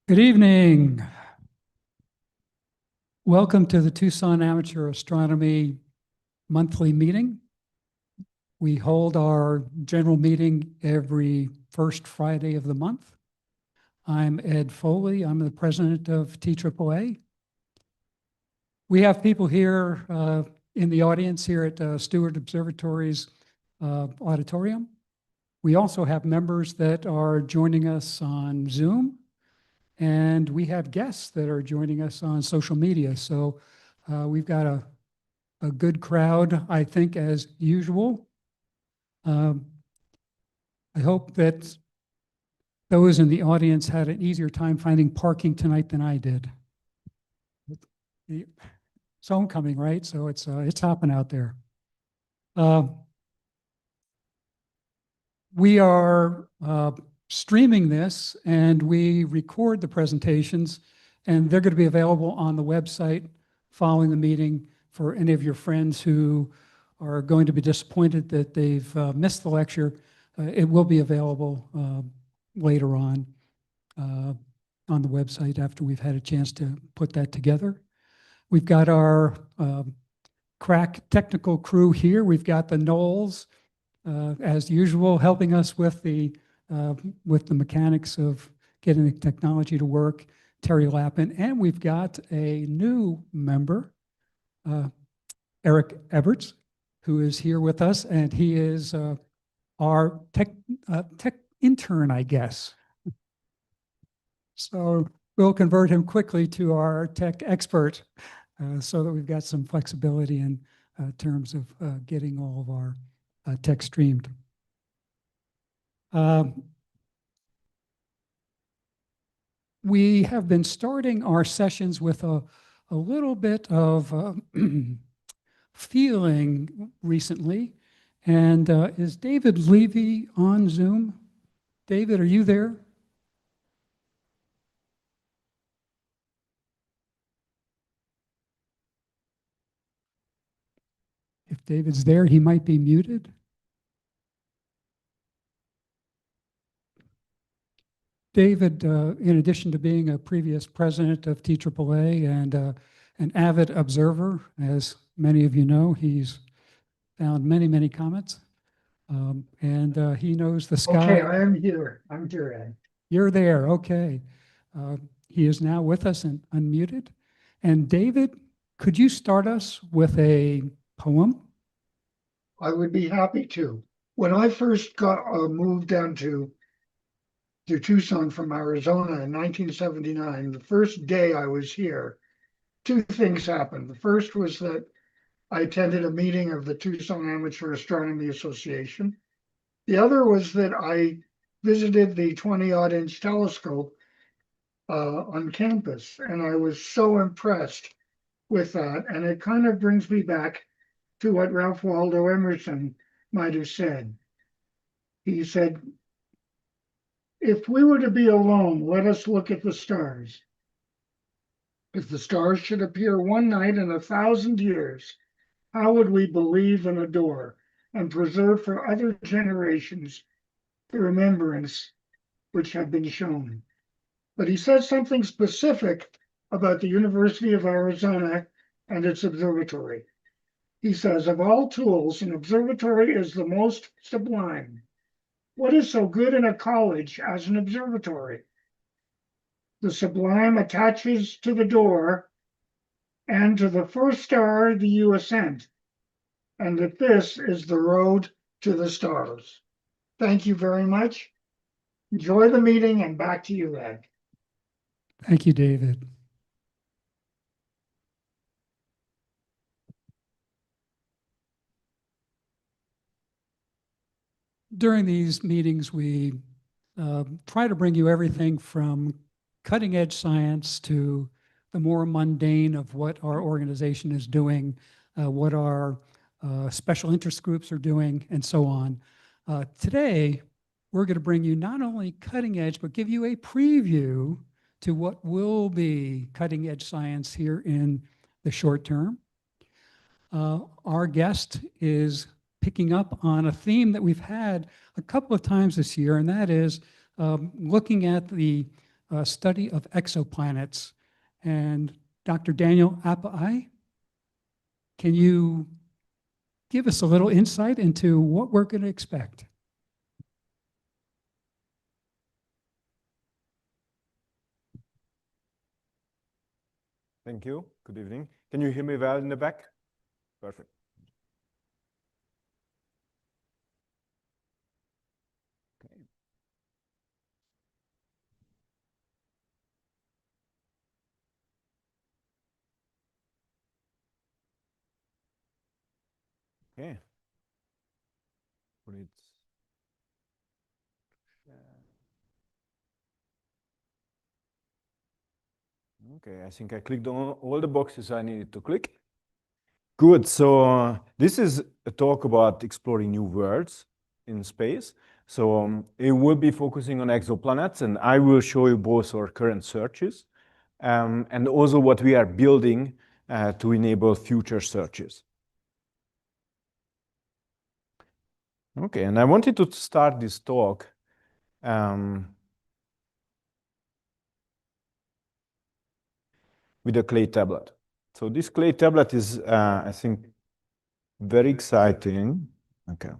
Good evening. Welcome to the Tucson Amateur Astronomy monthly meeting. We hold our general meeting every first Friday of the month. I'm Ed Foley. I'm the president of TAAA. We have people here in the audience here at Stewart Observatory's auditorium. We also have members that are joining us on Zoom. And we have guests that are joining us on social media. So we've got a good crowd, I think, as usual. I hope that those in the audience had an easier time finding parking tonight than I did. It's homecoming, right? So it's hopping out there. We are streaming this, and we record the presentations, and they're going to be available on the website following the meeting for any of your friends who are going to be disappointed that they've missed the lecture. It will be available later on the website after we've had a chance to put that together. We've got our crack technical crew here. We've got the Knowles, as usual, helping us with the mechanics of getting the technology to work, Terry Lappin, and we've got a new member, Eric Eberts, who is here with us, and he is our tech intern, I guess. So we'll convert him quickly to our tech expert so that we've got some flexibility in terms of getting all of our tech streamed. We have been starting our sessions with a little bit of feeling recently. And is David Levy on Zoom? David, are you there? If David's there, he might be muted. David, in addition to being a previous president of TAAA and an avid observer, as many of you know, he's found many, many comets. And he knows the sky. Okay, I am here. I'm here, Ed. You're there, okay. He is now with us and unmuted. And David, could you start us with a poem? I would be happy to. When I first got moved down to Tucson from Arizona in 1979, the first day I was here, two things happened. The first was that I attended a meeting of the Tucson Amateur Astronomy Association. The other was that I visited the 20-odd inch telescope on campus, and I was so impressed with that. And it kind of brings me back to what Ralph Waldo Emerson might have said. He said, if we were to be alone, let us look at the stars. If the stars should appear one night in 1,000 years, how would we believe and adore and preserve for other generations the remembrance which have been shown? But he said something specific about the University of Arizona and its observatory. He says, of all tools, an observatory is the most sublime. What is so good in a college as an observatory? The sublime attaches to the door and to the first star the you ascend, and that this is the road to the stars. Thank you very much. Enjoy the meeting, and back to you, Ed. Thank you, David. During these meetings, we try to bring you everything from cutting edge science to the more mundane of what our organization is doing, what our special interest groups are doing, and so on. Today, we're going to bring you not only cutting edge, but give you a preview to what will be cutting edge science here in the short term. Our guest is picking up on a theme that we've had a couple of times this year, and that is looking at the study of exoplanets. And Dr. Daniel Apai, can you give us a little insight into what we're going to expect? Thank you. Good evening. Can you hear me well in the back? Perfect. Okay. Okay. Okay, I think I clicked on all the boxes I needed to click. Good. So this is a talk about exploring new worlds in space. So it will be focusing on exoplanets, and I will show you both our current searches and also what we are building to enable future searches. Okay, and I wanted to start this talk with a clay tablet. So this clay tablet is, I think, very exciting. Okay.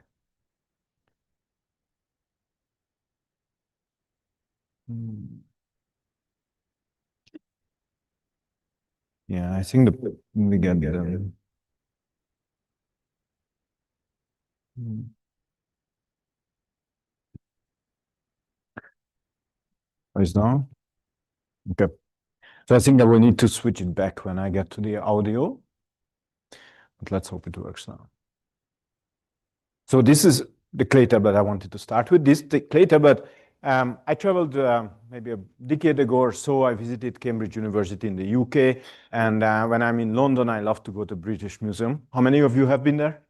Yeah, I think we get them. Is now? Okay. So I think I will need to switch it back when I get to the audio. But let's hope it works now. So this is the clay tablet I wanted to start with. The clay tablet, I traveled maybe a decade ago or so. I visited Cambridge University in the UK. And when I'm in London, I love to go to British Museum. How many of you have been there?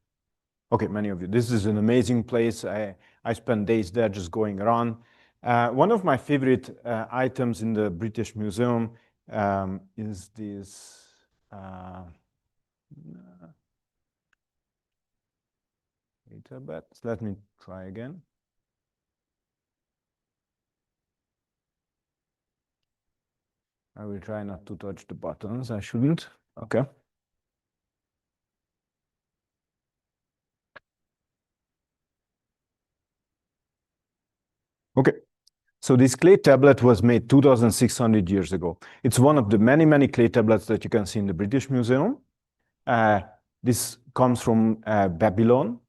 Okay, many of you. This is an amazing place. I spend days there just going around. One of my favorite items in the British Museum is this tablet. Let me try again. I will try not to touch the buttons. I shouldn't. Okay. Okay. So this clay tablet was made 2,600 years ago. It's one of the many, many clay tablets that you can see in the British Museum. This comes from Babylon,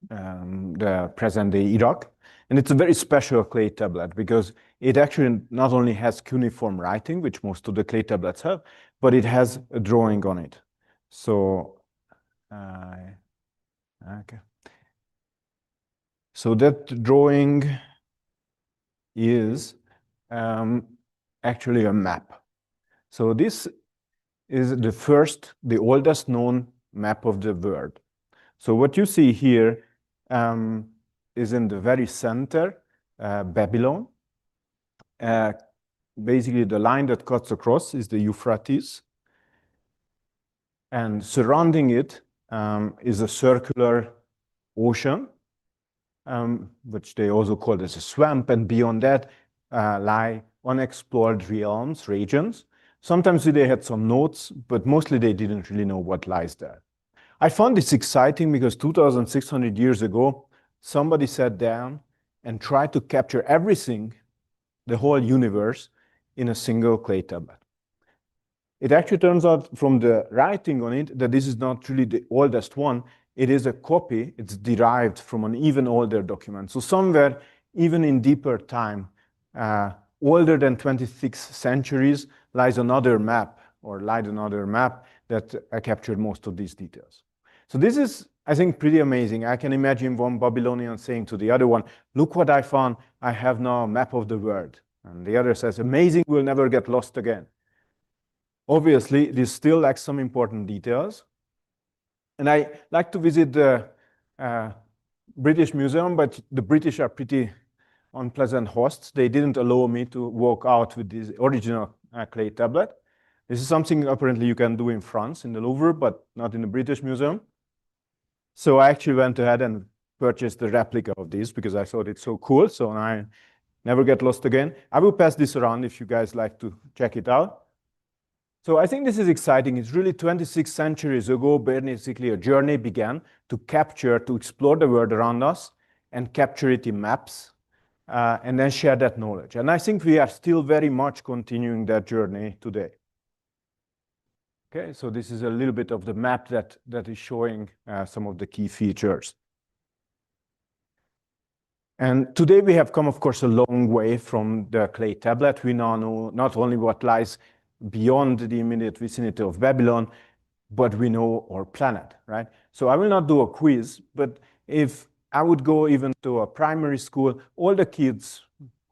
the present-day Iraq. And it's a very special clay tablet because it actually not only has cuneiform writing, which most of the clay tablets have, but it has a drawing on it. So, okay. So that drawing is actually a map. So this is the oldest known map of the world. So what you see here is in the very center, Babylon. Basically, the line that cuts across is the Euphrates. And surrounding it is a circular ocean, which they also call as a swamp. And beyond that lie unexplored realms, regions. Sometimes they had some notes, but mostly they didn't really know what lies there. I found this exciting because 2,600 years ago, somebody sat down and tried to capture everything, the whole universe, in a single clay tablet. It actually turns out from the writing on it that this is not really the oldest one. It is a copy. It's derived from an even older document. So somewhere, even in deeper time, older than 26 centuries, lies another map that captured most of these details. So this is, I think, pretty amazing. I can imagine one Babylonian saying to the other one, look what I found. I have now a map of the world. And the other says, amazing, we'll never get lost again. Obviously, this still lacks some important details. And I like to visit the British Museum, but the British are pretty unpleasant hosts. They didn't allow me to walk out with this original clay tablet. This is something apparently you can do in France, in the Louvre, but not in the British Museum. So I actually went ahead and purchased the replica of this because I thought it's so cool. So I never get lost again. I will pass this around if you guys like to check it out. So I think this is exciting. It's really 26 centuries ago, basically a journey began to capture, to explore the world around us and capture it in maps, and then share that knowledge. And I think we are still very much continuing that journey today. Okay, so this is a little bit of the map that is showing some of the key features. And today we have come, of course, a long way from the clay tablet. We now know not only what lies beyond the immediate vicinity of Babylon, but we know our planet, right? So I will not do a quiz, but if I would go even to a primary school, all the kids,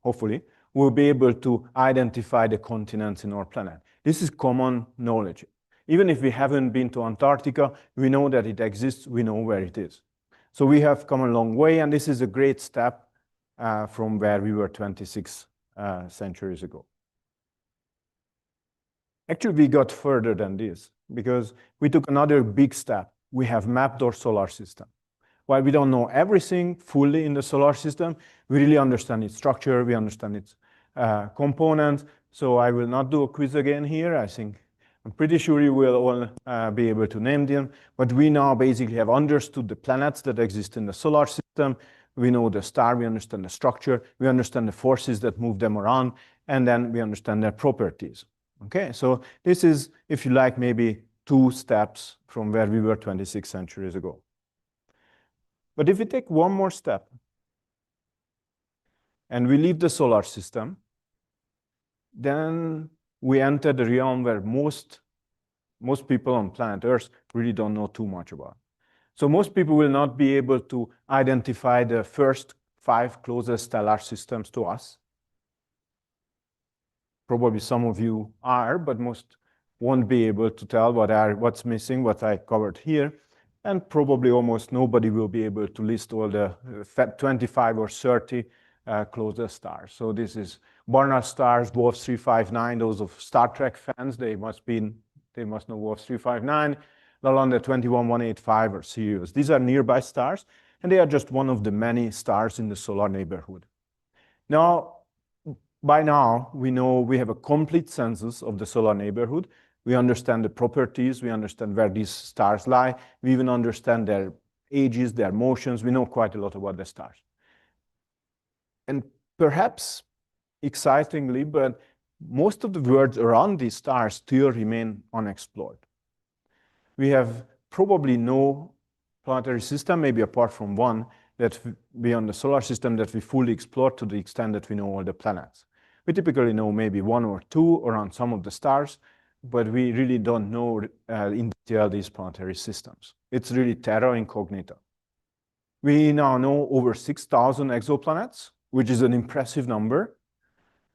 hopefully, will be able to identify the continents in our planet. This is common knowledge. Even if we haven't been to Antarctica, we know that it exists, we know where it is. So we have come a long way, and this is a great step from where we were 26 centuries ago. Actually, we got further than this because we took another big step. We have mapped our solar system. While we don't know everything fully in the solar system, we really understand its structure, we understand its components. So I will not do a quiz again here. I'm pretty sure you will all be able to name them, but we now basically have understood the planets that exist in the solar system. We know the star, we understand the structure, we understand the forces that move them around, and then we understand their properties. Okay, so this is, if you like, maybe 2 steps from where we were 26 centuries ago. But if we take one more step and we leave the solar system, then we enter the realm where most people on planet Earth really don't know too much about. So most people will not be able to identify the first 5 closest stellar systems to us. Probably some of you are, but most won't be able to tell what's missing, what I covered here. And probably almost nobody will be able to list all the 25 or 30 closest stars. So this is Barnard stars, Wolf 359, those of Star Trek fans, they must know Wolf 359, Lalande 21185 or Sirius. These are nearby stars, and they are just one of the many stars in the solar neighborhood. Now, by now, we know we have a complete census of the solar neighborhood. We understand the properties, we understand where these stars lie, we even understand their ages, their motions, we know quite a lot about the stars. And perhaps excitingly, but most of the worlds around these stars still remain unexplored. We have probably no planetary system, maybe apart from one, that beyond the solar system that we fully explored to the extent that we know all the planets. We typically know maybe 1 or 2 around some of the stars, but we really don't know in detail these planetary systems. It's really terra incognita. We now know over 6,000 exoplanets, which is an impressive number.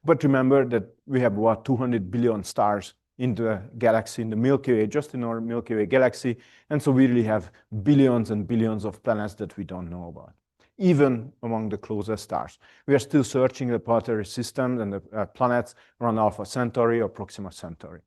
But remember that we have about 200 billion stars in the galaxy, in the Milky Way, just in our Milky Way galaxy. And so we really have billions and billions of planets that we don't know about, even among the closest stars. We are still searching the planetary systems and the planets around Alpha Centauri or Proxima Centauri.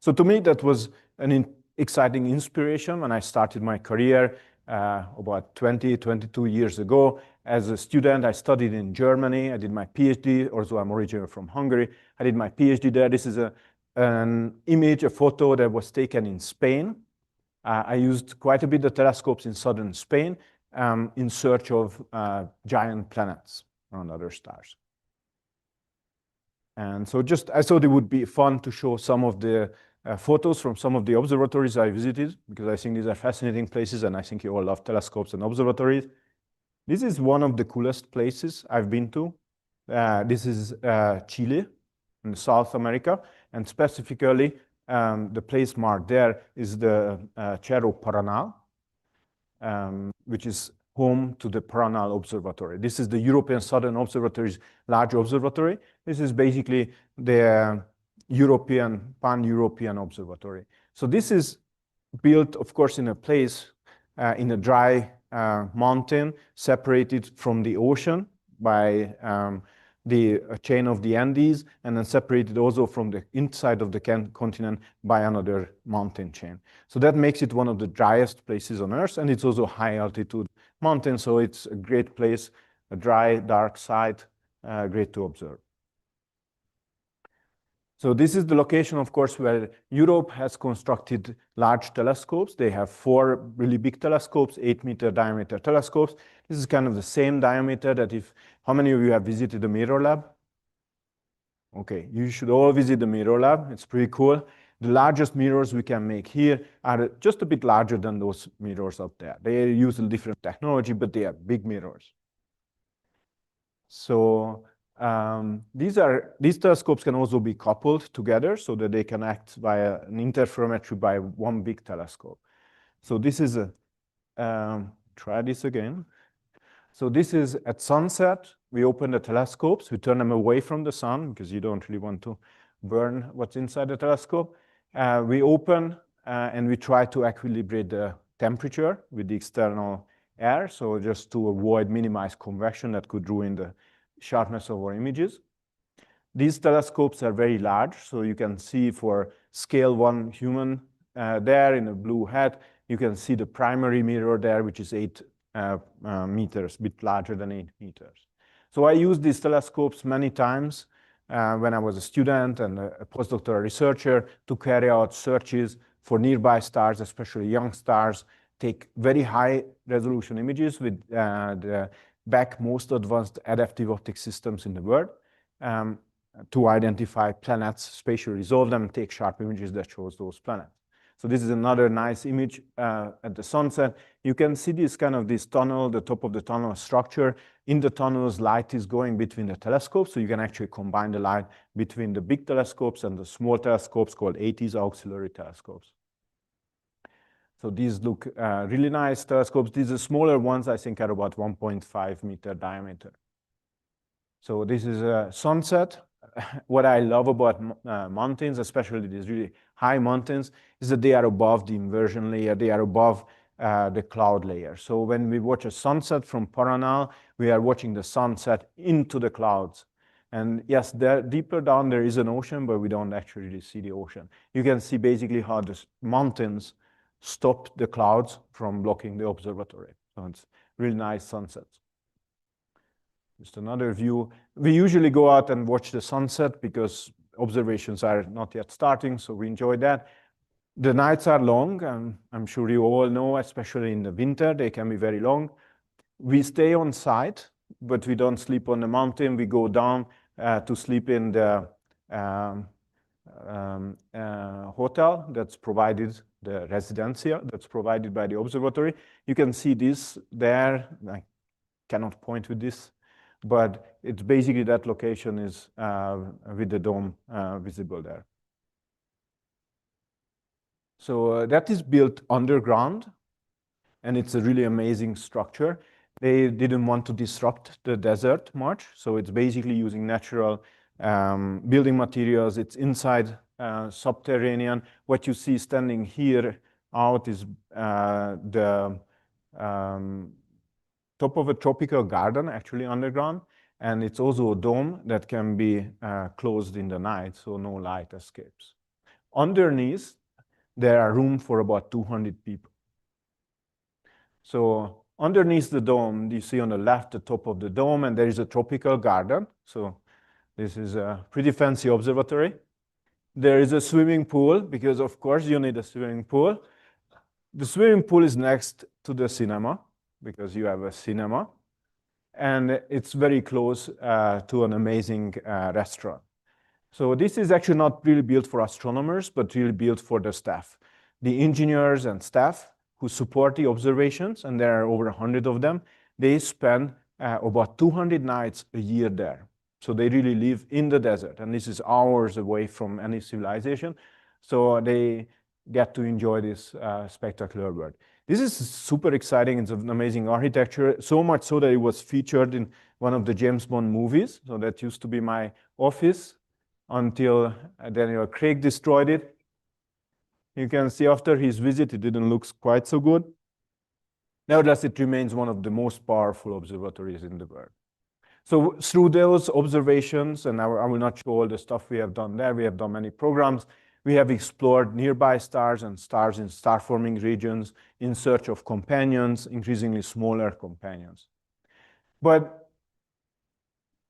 So to me, that was an exciting inspiration when I started my career about 22 years ago. As a student, I studied in Germany. I did my PhD, although I'm originally from Hungary. I did my PhD there. This is an image, a photo that was taken in Spain. I used quite a bit the telescopes in southern Spain in search of giant planets around other stars. And so I thought it would be fun to show some of the photos from some of the observatories I visited, because I think these are fascinating places, and I think you all love telescopes and observatories. This is one of the coolest places I've been to. This is Chile in South America, and specifically the place marked there is the Cerro Paranal, which is home to the Paranal Observatory. This is the European Southern Observatory's large observatory. This is basically the pan-European observatory. So this is built, of course, in a place in a dry mountain, separated from the ocean by the chain of the Andes, and then separated also from the inside of the continent by another mountain chain. So that makes it one of the driest places on Earth, and it's also high altitude mountain, so it's a great place, a dry, dark site, great to observe. So this is the location, of course, where Europe has constructed large telescopes. They have 4 really big telescopes, 8-meter diameter telescopes. This is kind of the same diameter that how many of you have visited the Mirror Lab? Okay, you should all visit the Mirror Lab. It's pretty cool. The largest mirrors we can make here are just a bit larger than those mirrors up there. They use a different technology, but they are big mirrors. So these telescopes can also be coupled together so that they can act via an interferometry by one big telescope. So this is try this again. So this is at sunset. We open the telescopes. We turn them away from the sun because you don't really want to burn what's inside the telescope. We open and we try to equilibrate the temperature with the external air. So just to minimize convection that could ruin the sharpness of our images. These telescopes are very large, so you can see for scale 1 human there in a blue hat. You can see the primary mirror there, which is 8 meters, a bit larger than 8 meters. So I used these telescopes many times when I was a student and a postdoctoral researcher to carry out searches for nearby stars, especially young stars, take very high resolution images with the most advanced adaptive optic systems in the world to identify planets, spatially resolve them, and take sharp images that shows those planets. So this is another nice image at the sunset. You can see this tunnel, the top of the tunnel structure. In the tunnels, light is going between the telescopes, so you can actually combine the light between the big telescopes and the small telescopes called ATES, auxiliary telescopes. So these look really nice telescopes. These are smaller ones, I think, are about 1.5 meter diameter. So this is a sunset. What I love about mountains, especially these really high mountains, is that they are above the inversion layer. They are above the cloud layer. So when we watch a sunset from Paranal, we are watching the sunset into the clouds. And yes, there, deeper down there is an ocean, but we don't actually really see the ocean. You can see basically how the mountains stop the clouds from blocking the observatory. So it's really nice sunsets. Just another view. We usually go out and watch the sunset because observations are not yet starting, so we enjoy that. The nights are long, and I'm sure you all know, especially in the winter, they can be very long. We stay on site, but we don't sleep on the mountain. We go down to sleep in the hotel that's provided, the residencia that's provided by the observatory. You can see this there. I cannot point with this, but it's basically that location is with the dome visible there. So that is built underground, and it's a really amazing structure. They didn't want to disrupt the desert much, so it's basically using natural building materials. It's inside subterranean. What you see standing here out is the top of a tropical garden, actually underground, and it's also a dome that can be closed in the night, so no light escapes. Underneath, there are room for about 200 people. So underneath the dome, you see on the left the top of the dome, and there is a tropical garden. So this is a pretty fancy observatory. There is a swimming pool, because of course you need a swimming pool. The swimming pool is next to the cinema, because you have a cinema. And it's very close to an amazing restaurant. So this is actually not really built for astronomers, but really built for the staff. The engineers and staff who support the observations, and there are over 100 of them, they spend about 200 nights a year there. So they really live in the desert, and this is hours away from any civilization. So they get to enjoy this spectacular world. This is super exciting. It's an amazing architecture, so much so that it was featured in one of the James Bond movies. So that used to be my office until Daniel Craig destroyed it. You can see after his visit, it didn't look quite so good. Nevertheless, it remains one of the most powerful observatories in the world. So through those observations, and I will not show all the stuff we have done there, we have done many programs. We have explored nearby stars and stars in star-forming regions in search of companions, increasingly smaller companions. But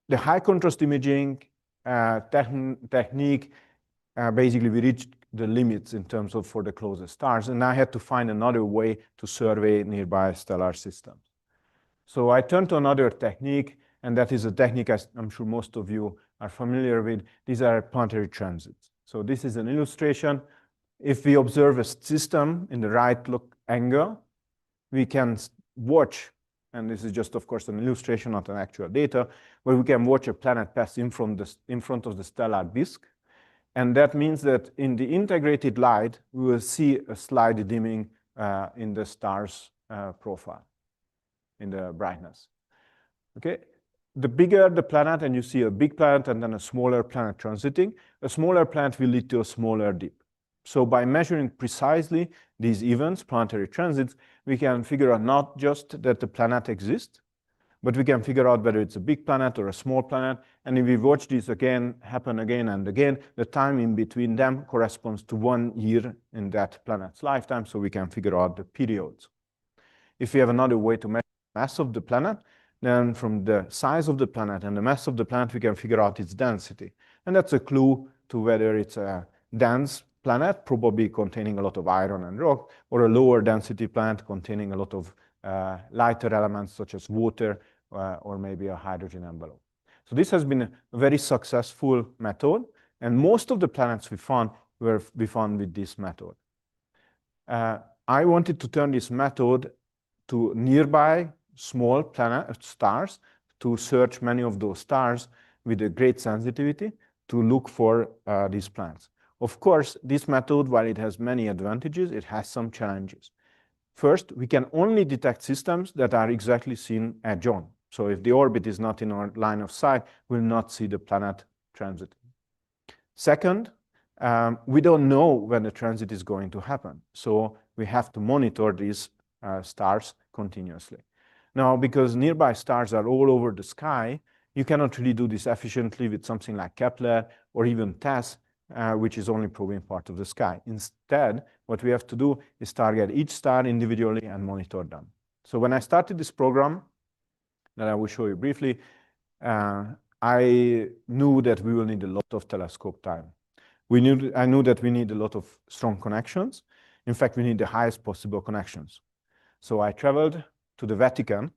the high contrast imaging technique, basically we reached the limits in terms of for the closest stars, and I had to find another way to survey nearby stellar systems. So I turned to another technique, and that is a technique I'm sure most of you are familiar with. These are planetary transits. So this is an illustration. If we observe a system in the right look angle, we can watch, and this is just, of course, an illustration, not an actual data, where we can watch a planet pass in front of the stellar disk. And that means that in the integrated light, we will see a slight dimming in the star's profile, in the brightness. Okay, the bigger the planet, and you see a big planet and then a smaller planet transiting, a smaller planet will lead to a smaller dip. So by measuring precisely these events, planetary transits, we can figure out not just that the planet exists, but we can figure out whether it's a big planet or a small planet. And if we watch these again, happen again and again, the time in between them corresponds to 1 year in that planet's lifetime, so we can figure out the periods. If we have another way to measure the mass of the planet, then from the size of the planet and the mass of the planet, we can figure out its density. And that's a clue to whether it's a dense planet, probably containing a lot of iron and rock, or a lower density planet containing a lot of lighter elements such as water or maybe a hydrogen envelope. So this has been a very successful method, and most of the planets we found with this method. I wanted to turn this method to nearby small stars to search many of those stars with a great sensitivity to look for these planets. Of course, this method, while it has many advantages, it has some challenges. First, we can only detect systems that are exactly seen edge-on. So if the orbit is not in our line of sight, we'll not see the planet transiting. Second, we don't know when the transit is going to happen. So we have to monitor these stars continuously. Now, because nearby stars are all over the sky, you cannot really do this efficiently with something like Kepler or even TESS, which is only probing part of the sky. Instead, what we have to do is target each star individually and monitor them. So when I started this program, that I will show you briefly, I knew that we will need a lot of telescope time. I knew that we need a lot of strong connections. In fact, we need the highest possible connections. So I traveled to the Vatican.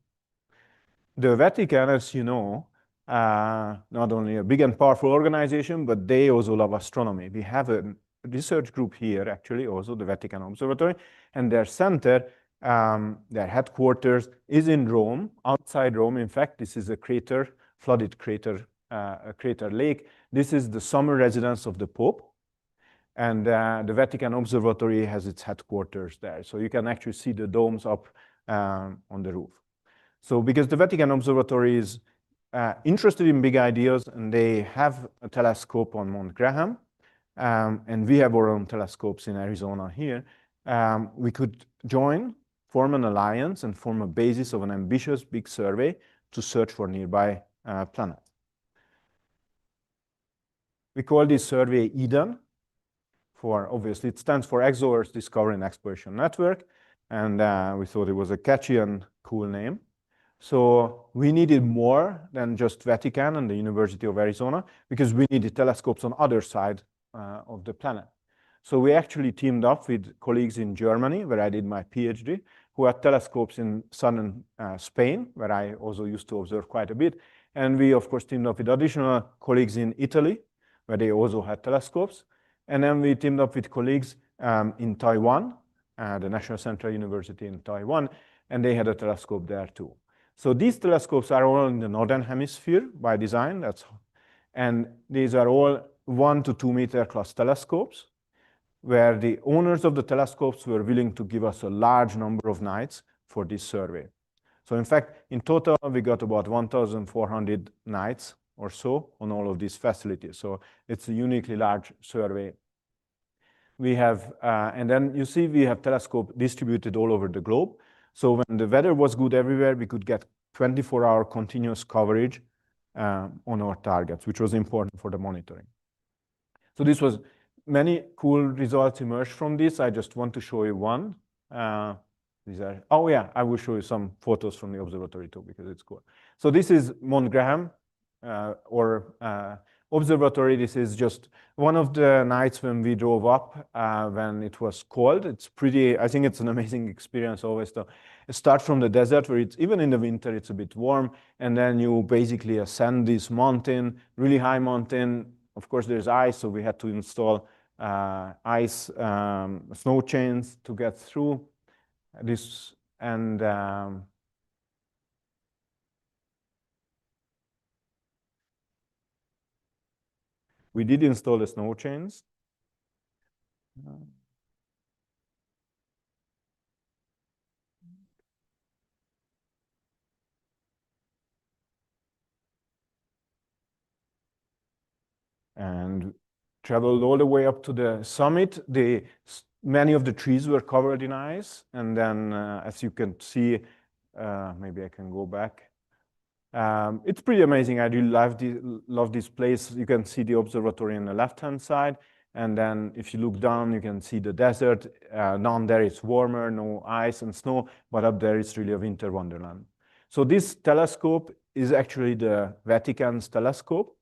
The Vatican, as you know, not only a big and powerful organization, but they also love astronomy. We have a research group here, actually, also the Vatican Observatory, and their center, their headquarters is in Rome, outside Rome. In fact, this is a crater, flooded crater, a crater lake. This is the summer residence of the Pope, and the Vatican Observatory has its headquarters there. So you can actually see the domes up on the roof. So because the Vatican Observatory is interested in big ideas, and they have a telescope on Mount Graham, and we have our own telescopes in Arizona here, we could form an alliance and form a basis of an ambitious big survey to search for nearby planets. We call this survey EDEN, obviously it stands for Exoplanet Discovery and Exploration Network, and we thought it was a catchy and cool name. So we needed more than just Vatican and the University of Arizona, because we needed telescopes on other side of the planet. So we actually teamed up with colleagues in Germany, where I did my PhD, who had telescopes in southern Spain, where I also used to observe quite a bit. And we, of course, teamed up with additional colleagues in Italy, where they also had telescopes. And then we teamed up with colleagues in Taiwan, the National Central University in Taiwan, and they had a telescope there too. So these telescopes are all in the northern hemisphere by design. And these are all 1 to 2 meter class telescopes, where the owners of the telescopes were willing to give us a large number of nights for this survey. So in fact, in total, we got about 1,400 nights or so on all of these facilities. So it's a uniquely large survey. We have, and then you see we have telescopes distributed all over the globe. So when the weather was good everywhere, we could get 24-hour continuous coverage on our targets, which was important for the monitoring. So this was many cool results emerged from this. I just want to show you one. These are, oh yeah, I will show you some photos from the observatory too, because it's cool. So this is Mount Graham, or observatory. This is just one of the nights when we drove up, when it was cold. It's pretty, I think it's an amazing experience always to start from the desert, where it's, even in the winter, it's a bit warm. And then you basically ascend this mountain, really high mountain. Of course, there's ice, so we had to install ice snow chains to get through this. And we did install the snow chains. And traveled all the way up to the summit. Many of the trees were covered in ice. And then, as you can see, maybe I can go back. It's pretty amazing. I really love this place. You can see the observatory on the left-hand side. And then if you look down, you can see the desert. Down there it's warmer, no ice and snow, but up there it's really a winter wonderland. So this telescope is actually the Vatican's telescope.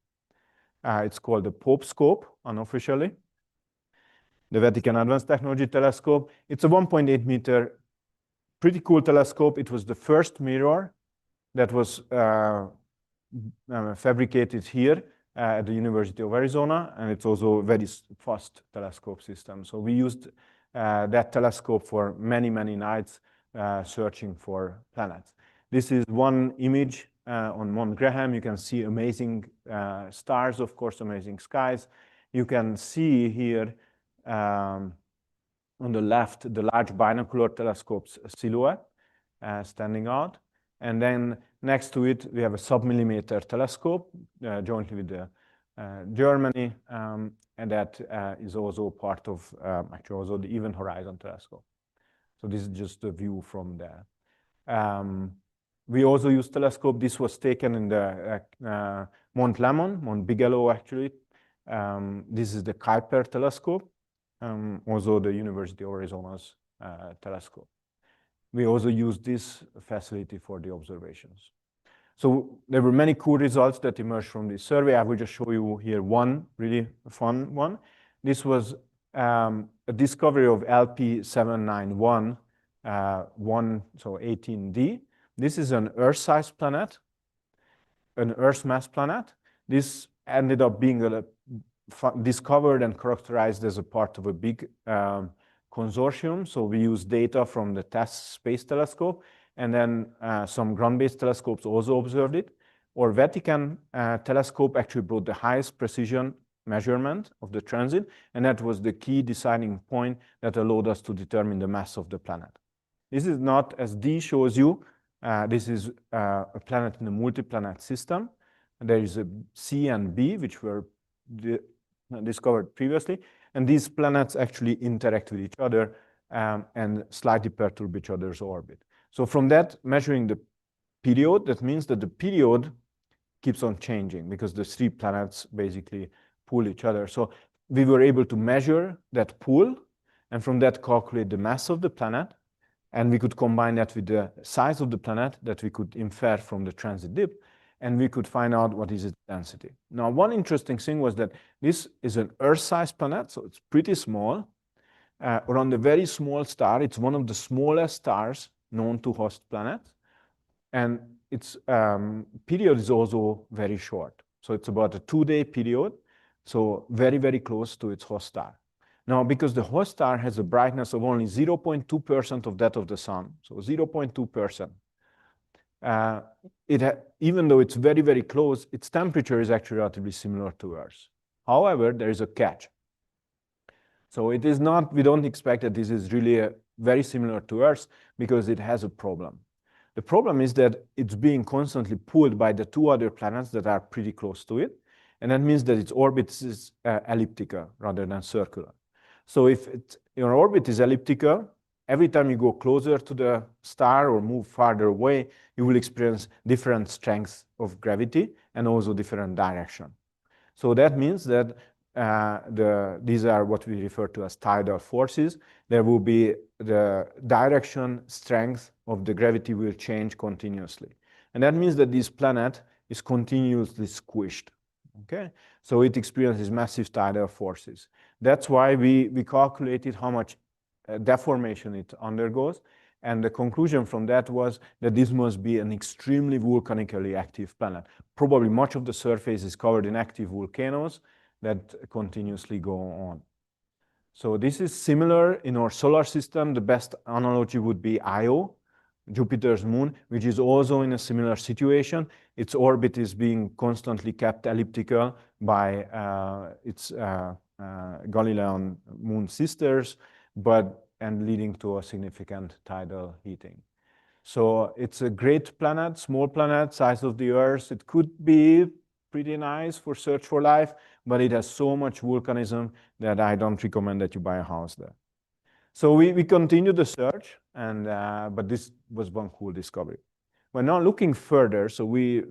It's called the Pope scope, unofficially. The Vatican Advanced Technology Telescope. It's a 1.8 meter, pretty cool telescope. It was the first mirror that was fabricated here at the University of Arizona, and it's also a very fast telescope system. So we used that telescope for many, many nights searching for planets. This is one image on Mount Graham. You can see amazing stars, of course, amazing skies. You can see here on the left, the large binocular telescope's silhouette standing out. And then next to it, we have a sub-millimeter telescope jointly with Germany, and that is also part of actually also the Event Horizon telescope. So this is just a view from there. We also use telescope. This was taken in the Mount Lemmon, Mount Bigelow actually. This is the Kuiper telescope, also the University of Arizona's telescope. We also use this facility for the observations. So there were many cool results that emerged from this survey. I will just show you here one really fun one. This was a discovery of LP791, so 18D. This is an Earth-sized planet, an Earth-mass planet. This ended up being discovered and characterized as a part of a big consortium. So we use data from the TESS Space Telescope, and then some ground-based telescopes also observed it. Our Vatican telescope actually brought the highest precision measurement of the transit, and that was the key deciding point that allowed us to determine the mass of the planet. This is not, as D shows you, this is a planet in a multi-planet system. There is a C and B, which were discovered previously, and these planets actually interact with each other and slightly perturb each other's orbit. So from that, measuring the period, that means that the period keeps on changing because the three planets basically pull each other. So we were able to measure that pull, and from that calculate the mass of the planet, and we could combine that with the size of the planet that we could infer from the transit dip, and we could find out what is its density. Now, one interesting thing was that this is an Earth-sized planet, so it's pretty small. Around a very small star, it's one of the smallest stars known to host planets, and its period is also very short. So it's about a 2-day period, so very, very close to its host star. Now, because the host star has a brightness of only 0.2% of that of the sun, so 0.2%, even though it's very, very close, its temperature is actually relatively similar to Earth. However, there is a catch. So it is not, we don't expect that this is really very similar to Earth because it has a problem. The problem is that it's being constantly pulled by the two other planets that are pretty close to it. And that means that its orbit is elliptical rather than circular. So if your orbit is elliptical, every time you go closer to the star or move farther away, you will experience different strengths of gravity and also different direction. So that means that these are what we refer to as tidal forces. There will be the direction, strength of the gravity will change continuously. And that means that this planet is continuously squished. Okay, so it experiences massive tidal forces. That's why we calculated how much deformation it undergoes. And the conclusion from that was that this must be an extremely volcanically active planet. Probably much of the surface is covered in active volcanoes that continuously go on. So this is similar in our solar system. The best analogy would be Io, Jupiter's moon, which is also in a similar situation. Its orbit is being constantly kept elliptical by its Galilean moon sisters, and leading to a significant tidal heating. So it's a great planet, small planet, size of the Earth. It could be pretty nice for search for life, but it has so much volcanism that I don't recommend that you buy a house there. So we continued the search, but this was one cool discovery. We're now looking further, so we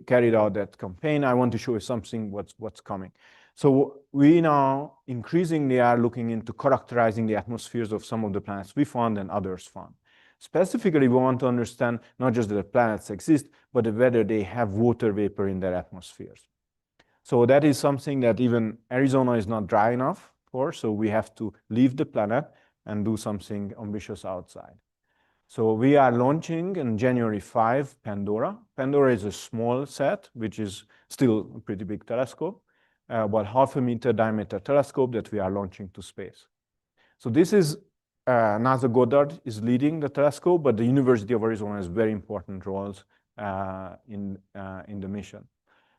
carried out that campaign. I want to show you something what's coming. So we now increasingly are looking into characterizing the atmospheres of some of the planets we found and others found. Specifically, we want to understand not just that the planets exist, but whether they have water vapor in their atmospheres. So that is something that even Arizona is not dry enough for, so we have to leave the planet and do something ambitious outside. So we are launching on January 5, Pandora. Pandora is a small set, which is still a pretty big telescope, about 0.5 meter diameter telescope that we are launching to space. So this is NASA Goddard is leading the telescope, but the University of Arizona has very important roles in the mission.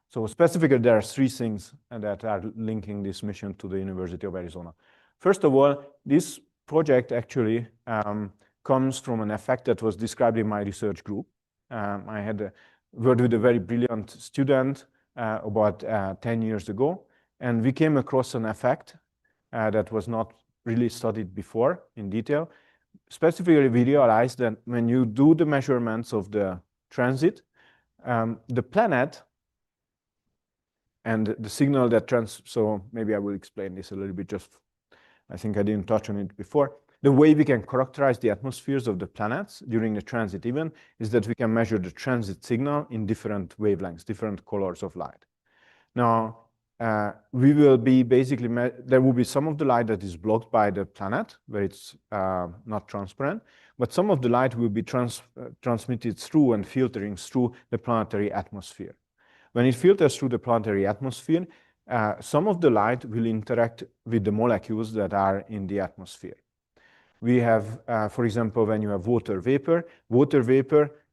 So specifically, there are 3 things that are linking this mission to the University of Arizona. First of all, this project actually comes from an effect that was described in my research group. I had worked with a very brilliant student about 10 years ago, and we came across an effect that was not really studied before in detail. Specifically, we realized that when you do the measurements of the transit, the planet and the signal that so maybe I will explain this a little bit, I think I didn't touch on it before. The way we can characterize the atmospheres of the planets during the transit event is that we can measure the transit signal in different wavelengths, different colors of light. Now, we will be basically, there will be some of the light that is blocked by the planet, where it's not transparent, but some of the light will be transmitted through and filtering through the planetary atmosphere. When it filters through the planetary atmosphere, some of the light will interact with the molecules that are in the atmosphere. We have, for example, when you have water vapor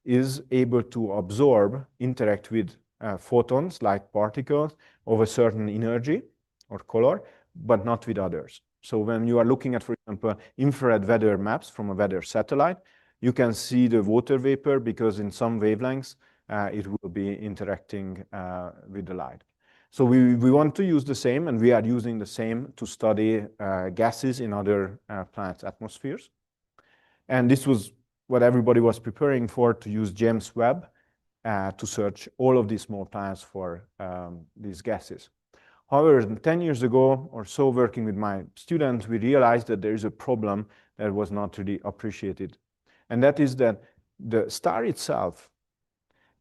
is able to absorb, interact with photons, like particles, of a certain energy or color, but not with others. So when you are looking at, for example, infrared weather maps from a weather satellite, you can see the water vapor because in some wavelengths, it will be interacting with the light. So we want to use the same, and we are using the same to study gases in other planets' atmospheres. And this was what everybody was preparing for, to use James Webb to search all of these small planets for these gases. However, 10 years ago or so, working with my students, we realized that there is a problem that was not really appreciated. And that is that the star itself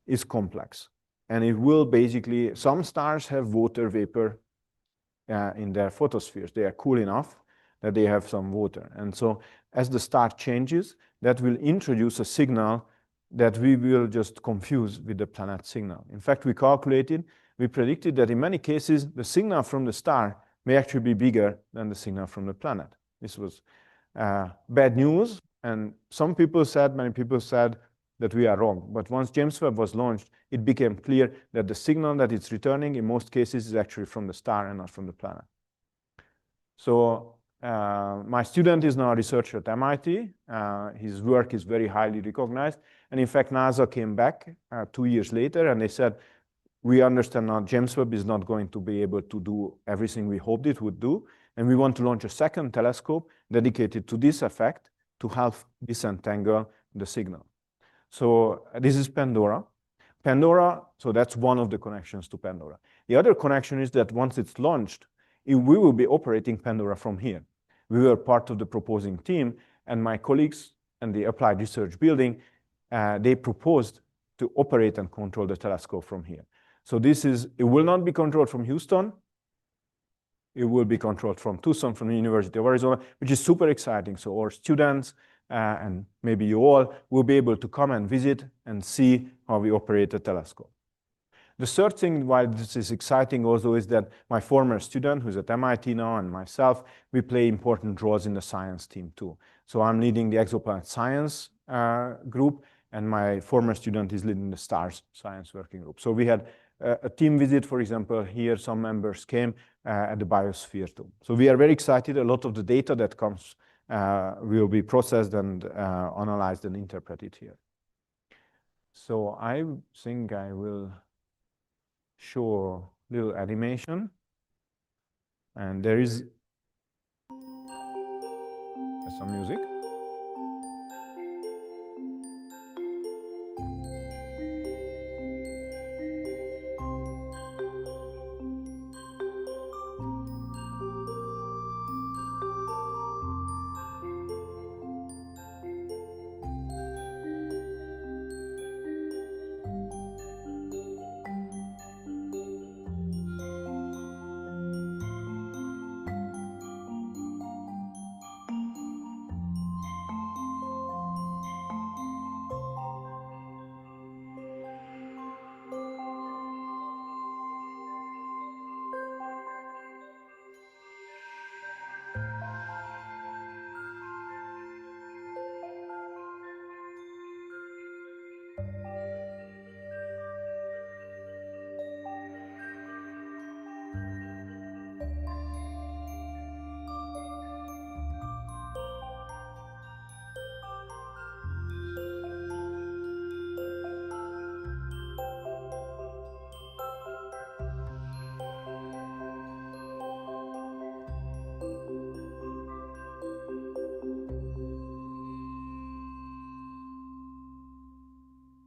is complex. And it will basically, some stars have water vapor in their photospheres. They are cool enough that they have some water. And so as the star changes, that will introduce a signal that we will just confuse with the planet signal. In fact, we predicted that in many cases, the signal from the star may actually be bigger than the signal from the planet. This was bad news. And many people said that we are wrong. But once James Webb was launched, it became clear that the signal that it's returning in most cases is actually from the star and not from the planet. So my student is now a researcher at MIT. His work is very highly recognized. And in fact, NASA came back 2 years later and they said, we understand now James Webb is not going to be able to do everything we hoped it would do. And we want to launch a second telescope dedicated to this effect to help disentangle the signal. So this is Pandora. Pandora, so that's one of the connections to Pandora. The other connection is that once it's launched, we will be operating Pandora from here. We were part of the proposing team, and my colleagues in the Applied Research Building, they proposed to operate and control the telescope from here. So it will not be controlled from Houston. It will be controlled from Tucson, from the University of Arizona, which is super exciting. So our students and maybe you all will be able to come and visit and see how we operate the telescope. The third thing why this is exciting also is that my former student, who's at MIT now, and myself, we play important roles in the science team too. So I'm leading the exoplanet science group, and my former student is leading the STARS science working group. So we had a team visit, for example, here some members came at the biosphere too. So we are very excited. A lot of the data that comes will be processed and analyzed and interpreted here. So I think I will show a little animation. And there is some music.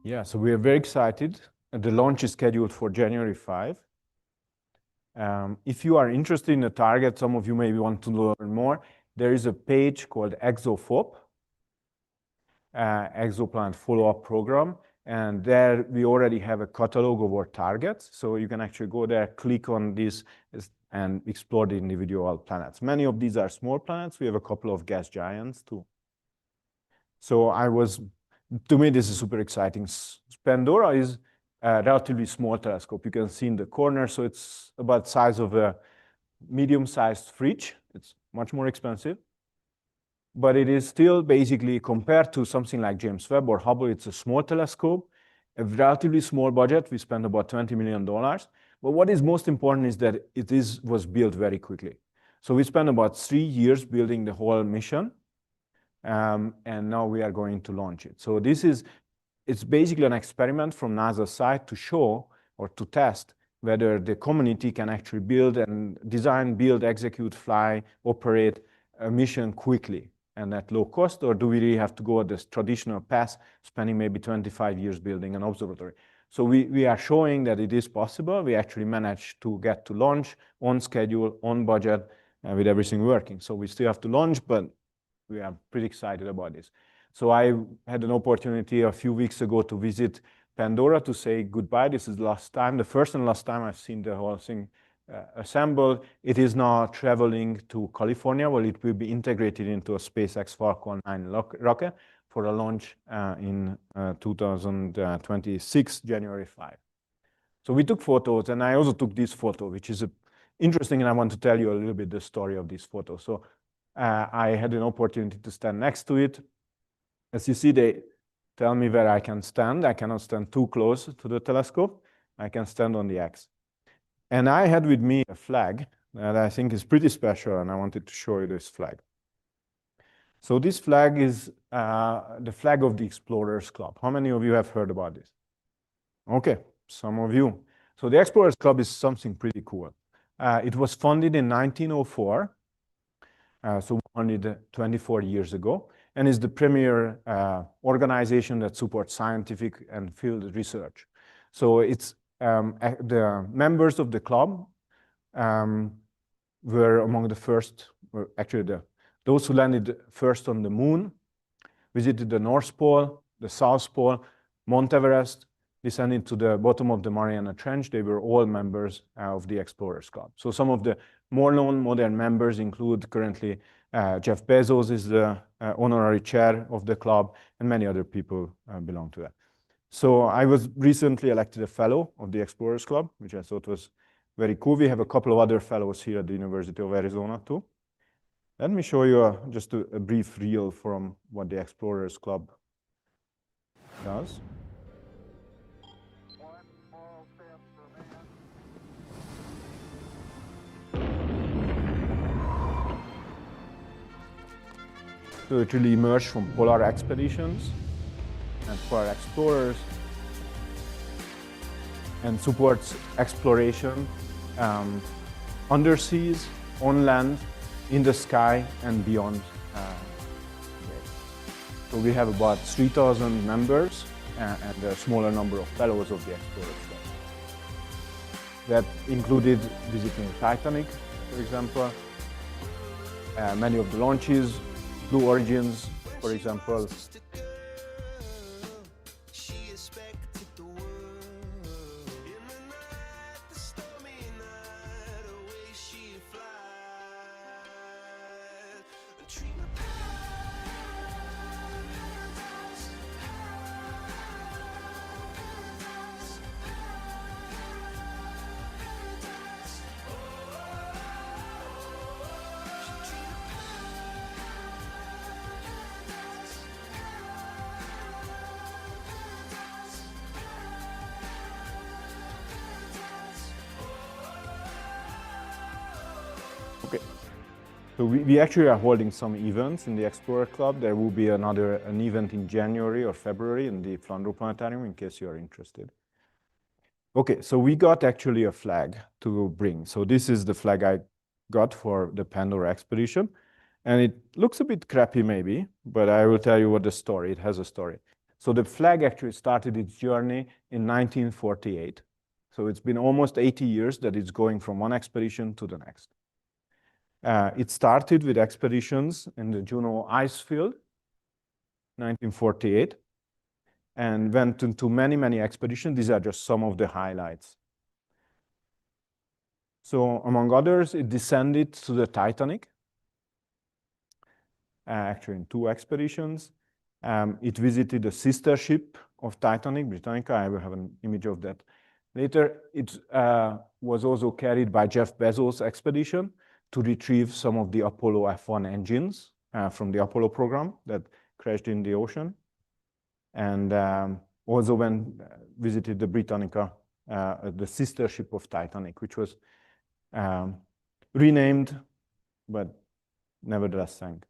Yeah, so we are very excited. The launch is scheduled for January 5. If you are interested in the target, some of you maybe want to learn more, there is a page called ExoFOP, Exoplanet Follow-Up Program, and there we already have a catalog of our targets. So you can actually go there, click on this, and explore the individual planets. Many of these are small planets. We have a couple of gas giants too. So to me, this is super exciting. Pandora is a relatively small telescope. You can see in the corner, so it's about the size of a medium-sized fridge. It's much more expensive. But it is still basically, compared to something like James Webb or Hubble, it's a small telescope, a relatively small budget. We spent about $20 million. But what is most important is that was built very quickly. So we spent about 3 years building the whole mission. And now we are going to launch it. So it's basically an experiment from NASA's side to show or to test whether the community can actually build and design, build, execute, fly, operate a mission quickly and at low cost, or do we really have to go this traditional path, spending maybe 25 years building an observatory? So we are showing that it is possible. We actually managed to get to launch on schedule, on budget, with everything working. So we still have to launch, but we are pretty excited about this. So I had an opportunity a few weeks ago to visit Pandora to say goodbye. This is the last time, the first and last time I've seen the whole thing assembled. It is now traveling to California, where it will be integrated into a SpaceX Falcon 9 rocket for a launch in 2026, January 5. So we took photos, and I also took this photo, which is interesting, and I want to tell you a little bit the story of this photo. So I had an opportunity to stand next to it. As you see, they tell me where I can stand. I cannot stand too close to the telescope. I can stand on the X. And I had with me a flag that I think is pretty special, and I wanted to show you this flag. So this flag is the flag of the Explorers Club. How many of you have heard about this? Okay, some of you. So the Explorers Club is something pretty cool. It was founded in 1904. So 124 years ago. and is the premier organization that supports scientific and field research. So it's the members of the club were among the first, or actually those who landed first on the moon, visited the North Pole, the South Pole, Mount Everest, descended to the bottom of the Mariana Trench. They were all members of the Explorers Club. So some of the more known modern members include currently Jeff Bezos is the honorary chair of the club, and many other people belong to that. So I was recently elected a fellow of the Explorers Club, which I thought was very cool. We have a couple of other fellows here at the University of Arizona too. Let me show you just a brief reel from what the Explorers Club does. So it really emerged from polar expeditions and polar explorers, and supports exploration underseas, on land, in the sky, and beyond. So we have about 3,000 members and a smaller number of fellows of the Explorers Club. That included visiting Titanic, for example, many of the launches, Blue Origins, for example. Okay, so we actually are holding some events in the Explorer Club. There will be an event in January or February in the Flandreau Planetarium, in case you are interested. Okay, so we got actually a flag to bring. So this is the flag I got for the Pandora expedition. And it looks a bit crappy maybe, but I will tell you what the story, it has a story. So the flag actually started its journey in 1948. So it's been almost 80 years that it's going from one expedition to the next. It started with expeditions in the Juno ice field, 1948, and went into many, many expeditions. These are just some of the highlights. So among others, it descended to the Titanic, actually in 2 expeditions. It visited the sister ship of Titanic, Britannica. I will have an image of that later. It was also carried by Jeff Bezos' expedition to retrieve some of the Apollo F1 engines from the Apollo program that crashed in the ocean. And also visited the Britannica, the sister ship of Titanic, which was renamed, but nevertheless sank.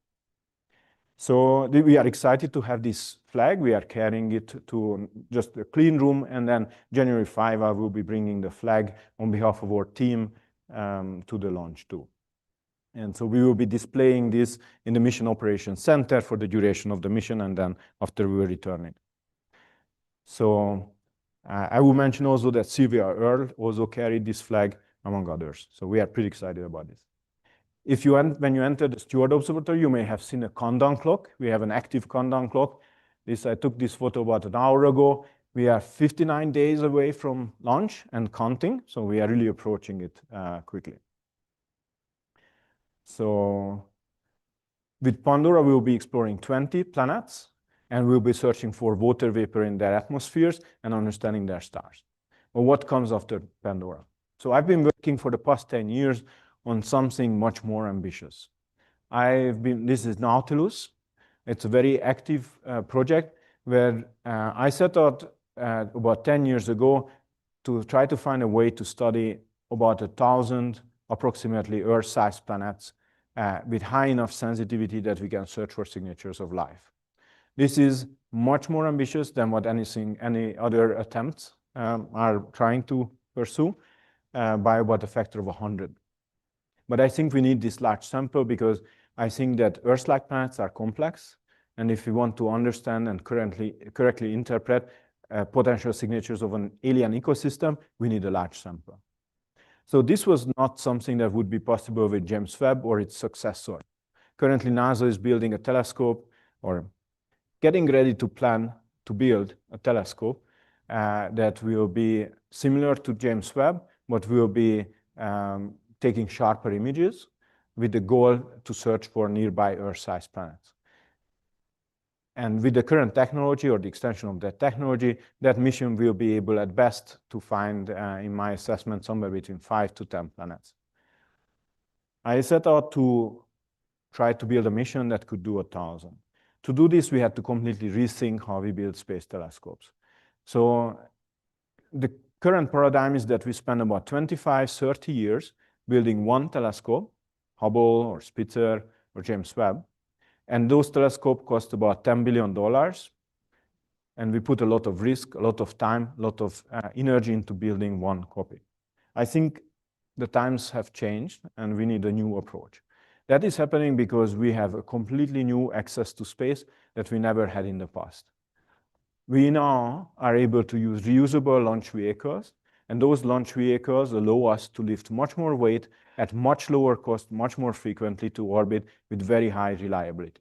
So we are excited to have this flag. We are carrying it to just a clean room, and then January 5, I will be bringing the flag on behalf of our team to the launch too. And so we will be displaying this in the Mission Operations Center for the duration of the mission, and then after we will return it. So I will mention also that Sylvia Earle also carried this flag, among others. So we are pretty excited about this. When you enter the Steward Observatory, you may have seen a countdown clock. We have an active countdown clock. I took this photo about an hour ago. We are 59 days away from launch and counting, so we are really approaching it quickly. So with Pandora, we will be exploring 20 planets, and we'll be searching for water vapor in their atmospheres and understanding their stars. Well, what comes after Pandora? So I've been working for the past 10 years on something much more ambitious. This is Nautilus. It's a very active project where I set out about 10 years ago to try to find a way to study about 1,000 approximately Earth-sized planets with high enough sensitivity that we can search for signatures of life. This is much more ambitious than what any other attempts are trying to pursue by about a factor of 100. But I think we need this large sample because I think that Earth-like planets are complex. And if we want to understand and correctly interpret potential signatures of an alien ecosystem, we need a large sample. So this was not something that would be possible with James Webb or its successor. Currently, NASA is building a telescope or getting ready to plan to build a telescope that will be similar to James Webb, but will be taking sharper images with the goal to search for nearby Earth-sized planets. And with the current technology or the extension of that technology, that mission will be able at best to find, in my assessment, somewhere between 5 to 10 planets. I set out to try to build a mission that could do 1,000. To do this, we had to completely rethink how we build space telescopes. So the current paradigm is that we spend about 25, 30 years building one telescope, Hubble or Spitzer or James Webb. And those telescopes cost about $10 billion. And we put a lot of risk, a lot of time, a lot of energy into building one copy. I think the times have changed and we need a new approach. That is happening because we have a completely new access to space that we never had in the past. We now are able to use reusable launch vehicles, and those launch vehicles allow us to lift much more weight at much lower cost, much more frequently to orbit with very high reliability.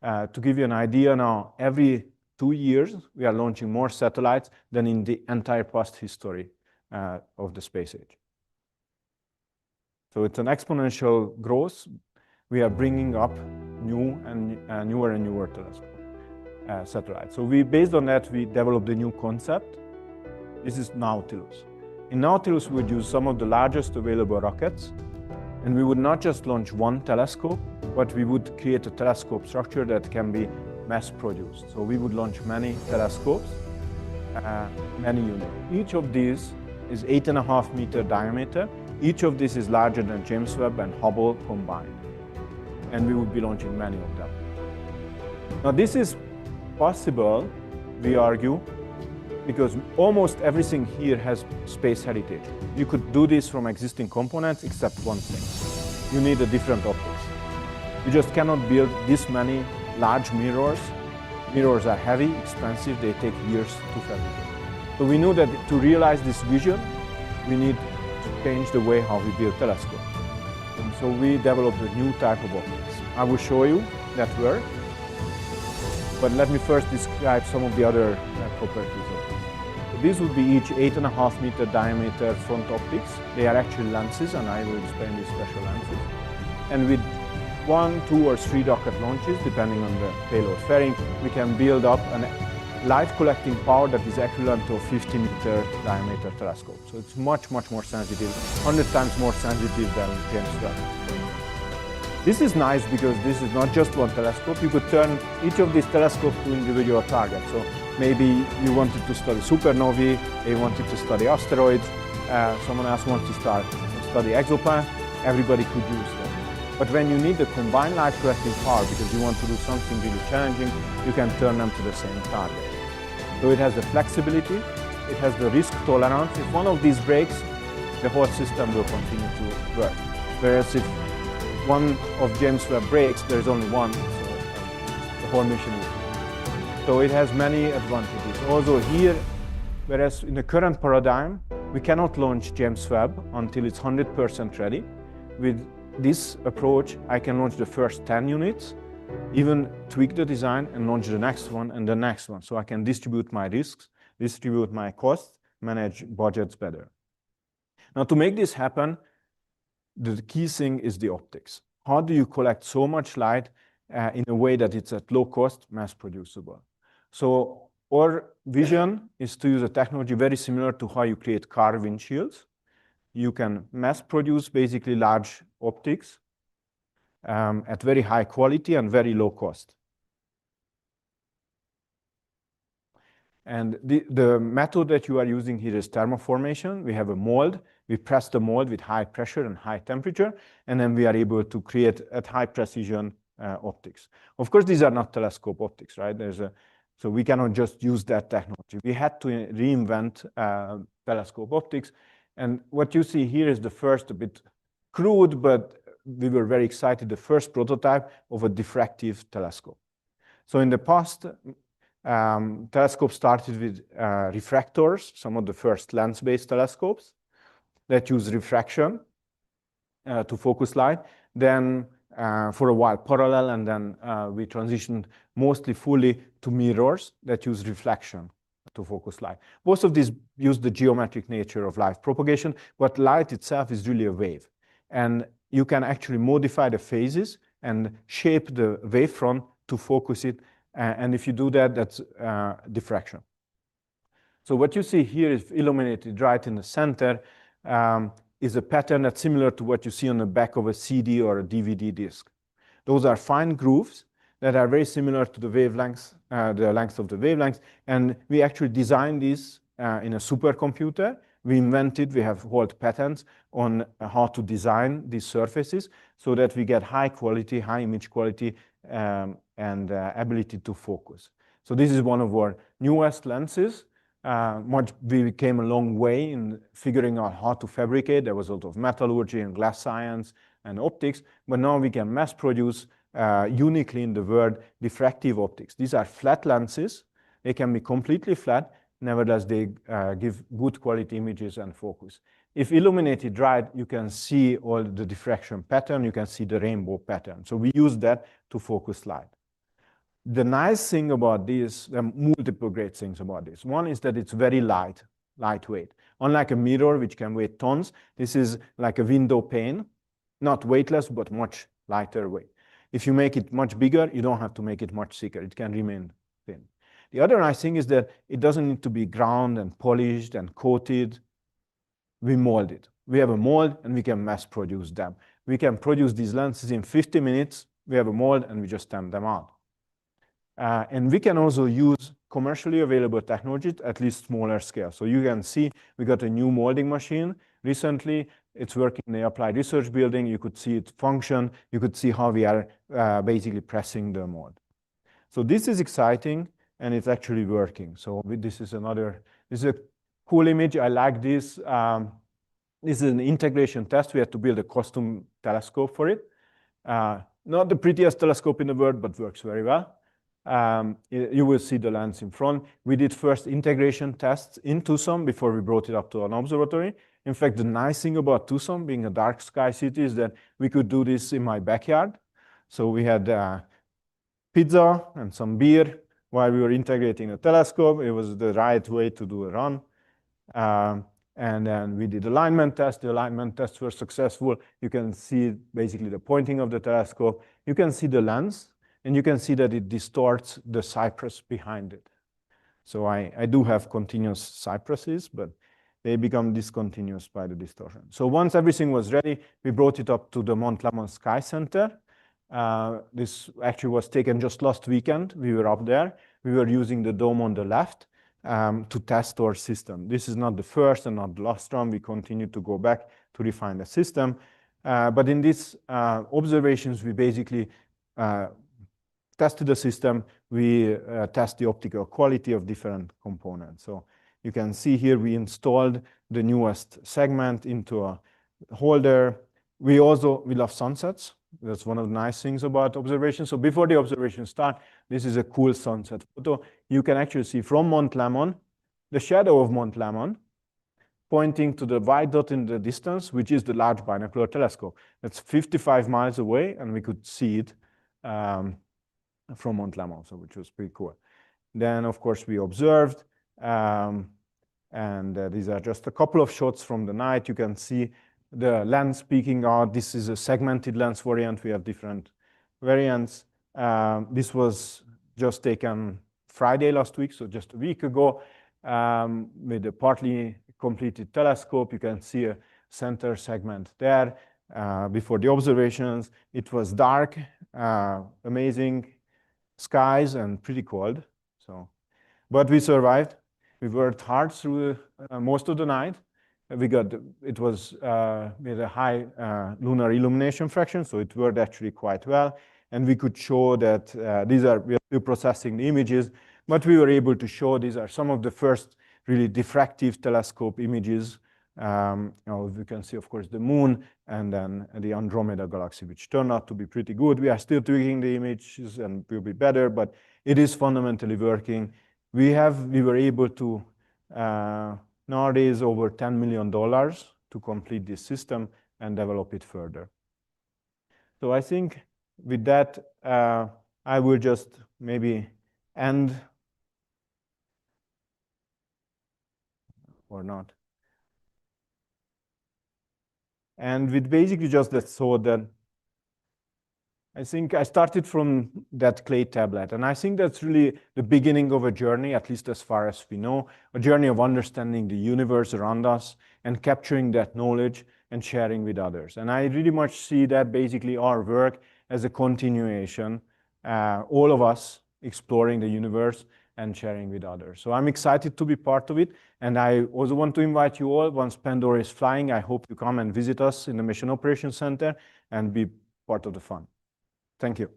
To give you an idea now, every 2 years, we are launching more satellites than in the entire past history of the space age. So it's an exponential growth. We are bringing up new and newer telescope satellites. So based on that, we developed a new concept. This is Nautilus. In Nautilus, we would use some of the largest available rockets, and we would not just launch one telescope, but we would create a telescope structure that can be mass-produced. So we would launch many telescopes, many units. Each of these is 8.5 meter diameter. Each of these is larger than James Webb and Hubble combined. And we would be launching many of them. Now this is possible, we argue, because almost everything here has space heritage. You could do this from existing components except one thing. You need a different optics. You just cannot build this many large mirrors. Mirrors are heavy, expensive, they take years to fabricate. So we knew that to realize this vision, we need to change the way how we build telescopes. And so we developed a new type of optics. I will show you that work, but let me first describe some of the other properties of this. So these would be each 8.5 meter diameter front optics. They are actually lenses, and I will explain these special lenses. And with 1, 2, or 3 rocket launches, depending on the payload fairing, we can build up a light collecting power that is equivalent to a 50 meter diameter telescope. So it's much more sensitive, 100 times more sensitive than James Webb. This is nice because this is not just one telescope. You could turn each of these telescopes to individual targets. So maybe you wanted to study supernovae, you wanted to study asteroids, someone else wants to study exoplanets, everybody could use them. But when you need the combined light collecting power because you want to do something really challenging, you can turn them to the same target. So it has the flexibility, it has the risk tolerance. If one of these breaks, the whole system will continue to work. Whereas if one of James Webb breaks, there's only one, so the whole mission is. So it has many advantages. Also here, whereas in the current paradigm, we cannot launch James Webb until it's 100% ready. With this approach, I can launch the first 10 units, even tweak the design and launch the next one and the next one. So I can distribute my risks, distribute my costs, manage budgets better. Now to make this happen, the key thing is the optics. How do you collect so much light in a way that it's at low cost, mass producible? So our vision is to use a technology very similar to how you create car windshields. You can mass produce basically large optics at very high quality and very low cost. And the method that you are using here is thermoformation. We have a mold. We press the mold with high pressure and high temperature, and then we are able to create at high precision optics. Of course, these are not telescope optics, right? So we cannot just use that technology. We had to reinvent telescope optics. And what you see here is the first, a bit crude, but we were very excited, the first prototype of a diffractive telescope. So in the past, telescopes started with refractors, some of the first lens-based telescopes that use refraction to focus light. Then for a while parallel, and then we transitioned mostly fully to mirrors that use reflection to focus light. Most of these use the geometric nature of light propagation, but light itself is really a wave. And you can actually modify the phases and shape the wavefront to focus it. And if you do that, that's diffraction. So what you see here is illuminated right in the center is a pattern that's similar to what you see on the back of a CD or a DVD disc. Those are fine grooves that are very similar to the wavelengths, the length of the wavelengths. And we actually designed these in a supercomputer. We have hold patents on how to design these surfaces so that we get high quality, high image quality, and ability to focus. So this is one of our newest lenses. We came a long way in figuring out how to fabricate. There was a lot of metallurgy and glass science and optics, but now we can mass produce uniquely in the world diffractive optics. These are flat lenses. They can be completely flat. Nevertheless, they give good quality images and focus. If illuminated right, you can see all the diffraction pattern. You can see the rainbow pattern. So we use that to focus light. The nice thing about this, there are multiple great things about this. One is that it's very lightweight. Unlike a mirror, which can weigh tons, this is like a window pane, not weightless, but much lighter weight. If you make it much bigger, you don't have to make it much thicker. It can remain thin. The other nice thing is that it doesn't need to be ground and polished and coated. We mold it. We have a mold and we can mass produce them. We can produce these lenses in 50 minutes. We have a mold and we just stamp them out. And we can also use commercially available technologies at least smaller scale. So you can see we got a new molding machine recently. It's working in the Apai research building. You could see it function. You could see how we are basically pressing the mold. So this is exciting and it's actually working. So this is a cool image. I like this. This is an integration test. We had to build a custom telescope for it. Not the prettiest telescope in the world, but works very well. You will see the lens in front. We did first integration tests in Tucson before we brought it up to an observatory. In fact, the nice thing about Tucson being a dark sky city is that we could do this in my backyard. So we had pizza and some beer while we were integrating a telescope. It was the right way to do a run. And then we did alignment tests. The alignment tests were successful. You can see basically the pointing of the telescope. You can see the lens. And you can see that it distorts the cypress behind it. So I do have continuous cypresses, but they become discontinuous by the distortion. So once everything was ready, we brought it up to the Mount Lemmon Sky Center. This actually was taken just last weekend. We were up there. We were using the dome on the left to test our system. This is not the first and not the last run. We continue to go back to refine the system. But in these observations, we basically tested the system. We test the optical quality of different components. So you can see here we installed the newest segment into a holder. We love sunsets. That's one of the nice things about observation. So before the observation start, this is a cool sunset photo. You can actually see from Mount Lemmon, the shadow of Mount Lemmon, pointing to the white dot in the distance, which is the Large Binocular Telescope. That's 55 miles away, and we could see it from Mount Lemmon, so which was pretty cool. Then, of course, we observed, and these are just a couple of shots from the night. You can see the lens peeking out. This is a segmented lens variant. We have different variants. This was just taken Friday last week, so just a week ago, with a partly completed telescope. You can see a center segment there. Before the observations, it was dark, amazing skies and pretty cold. But we survived. We worked hard through most of the night. It was with a high lunar illumination fraction, so it worked actually quite well. And we could show that we are still processing the images, but we were able to show these are some of the first really diffractive telescope images You can see, of course, the moon and then the Andromeda galaxy, which turned out to be pretty good. We are still tweaking the images and will be better, but it is fundamentally working. We were able to now raise over $10 million to complete this system and develop it further. So I think with that, I will just maybe end or not. And with basically just that thought that I think I started from that clay tablet, and I think that's really the beginning of a journey, at least as far as we know, a journey of understanding the universe around us and capturing that knowledge and sharing with others. And I really much see that basically our work as a continuation, all of us exploring the universe and sharing with others. So I'm excited to be part of it. And I also want to invite you all, once Pandora is flying, I hope you come and visit us in the Mission Operations Center and be part of the fun. Thank you.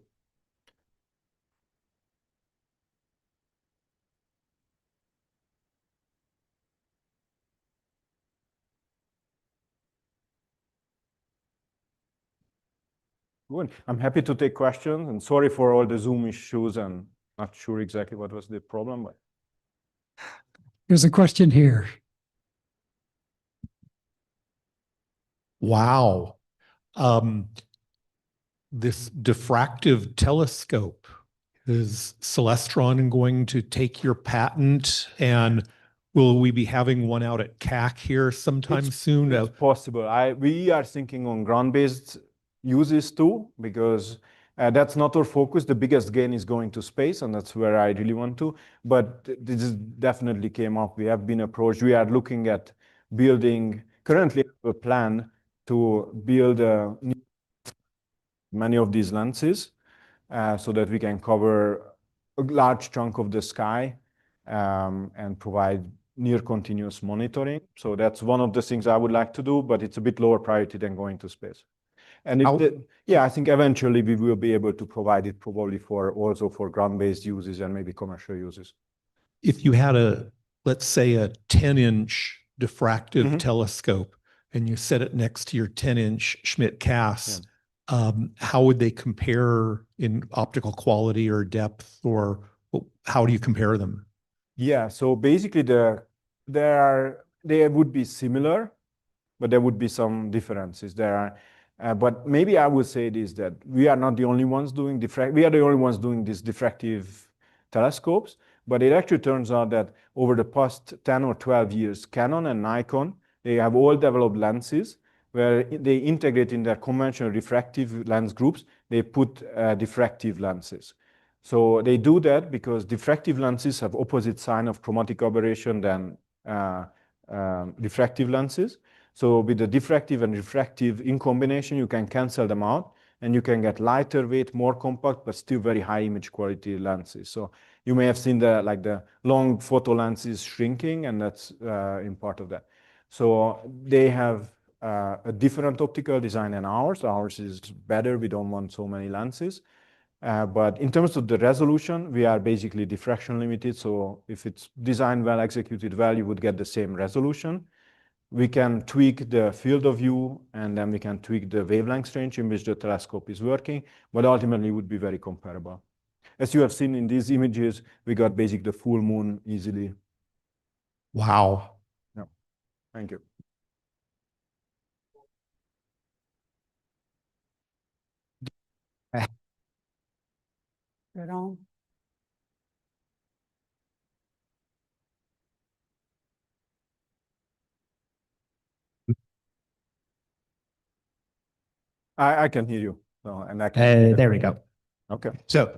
Good. I'm happy to take questions, and sorry for all the Zoom issues and not sure exactly what was the problem, but. There's a question here. Wow. This diffractive telescope, is Celestron going to take your patent, and will we be having one out at CAC here sometime soon? It's possible. We are thinking on ground-based uses too, because that's not our focus. The biggest gain is going to space, and that's where I really want to. But this definitely came up. We have been approached. We are looking at building, currently a plan to build many of these lenses so that we can cover a large chunk of the sky and provide near continuous monitoring. So that's one of the things I would like to do, but it's a bit lower priority than going to space. And I think eventually we will be able to provide it probably also for ground-based uses and maybe commercial uses. If you had let's say a 10-inch diffractive telescope and you set it next to your 10-inch Schmidt-Cass, how would they compare in optical quality or depth, or how do you compare them? Yeah, so basically they would be similar, but there would be some differences. But maybe I would say this, that we are not the only ones doing we are the only ones doing these diffractive telescopes, but it actually turns out that over the past 10 or 12 years, Canon and Nikon, they have all developed lenses where they integrate in their conventional refractive lens groups, they put diffractive lenses. So they do that because diffractive lenses have opposite sign of chromatic aberration than refractive lenses. So with the diffractive and refractive in combination, you can cancel them out and you can get lighter weight, more compact, but still very high image quality lenses. So you may have seen the long photo lenses shrinking, and that's in part of that. So they have a different optical design than ours. Ours is better. We don't want so many lenses. But in terms of the resolution, we are basically diffraction limited. So if it's designed well, executed well, you would get the same resolution. We can tweak the field of view, and then we can tweak the wavelength range in which the telescope is working, but ultimately it would be very comparable. As you have seen in these images, we got basically the full moon easily. Wow. Yeah. Thank you. Right on. I can hear you. So, and I can There we go. Okay. So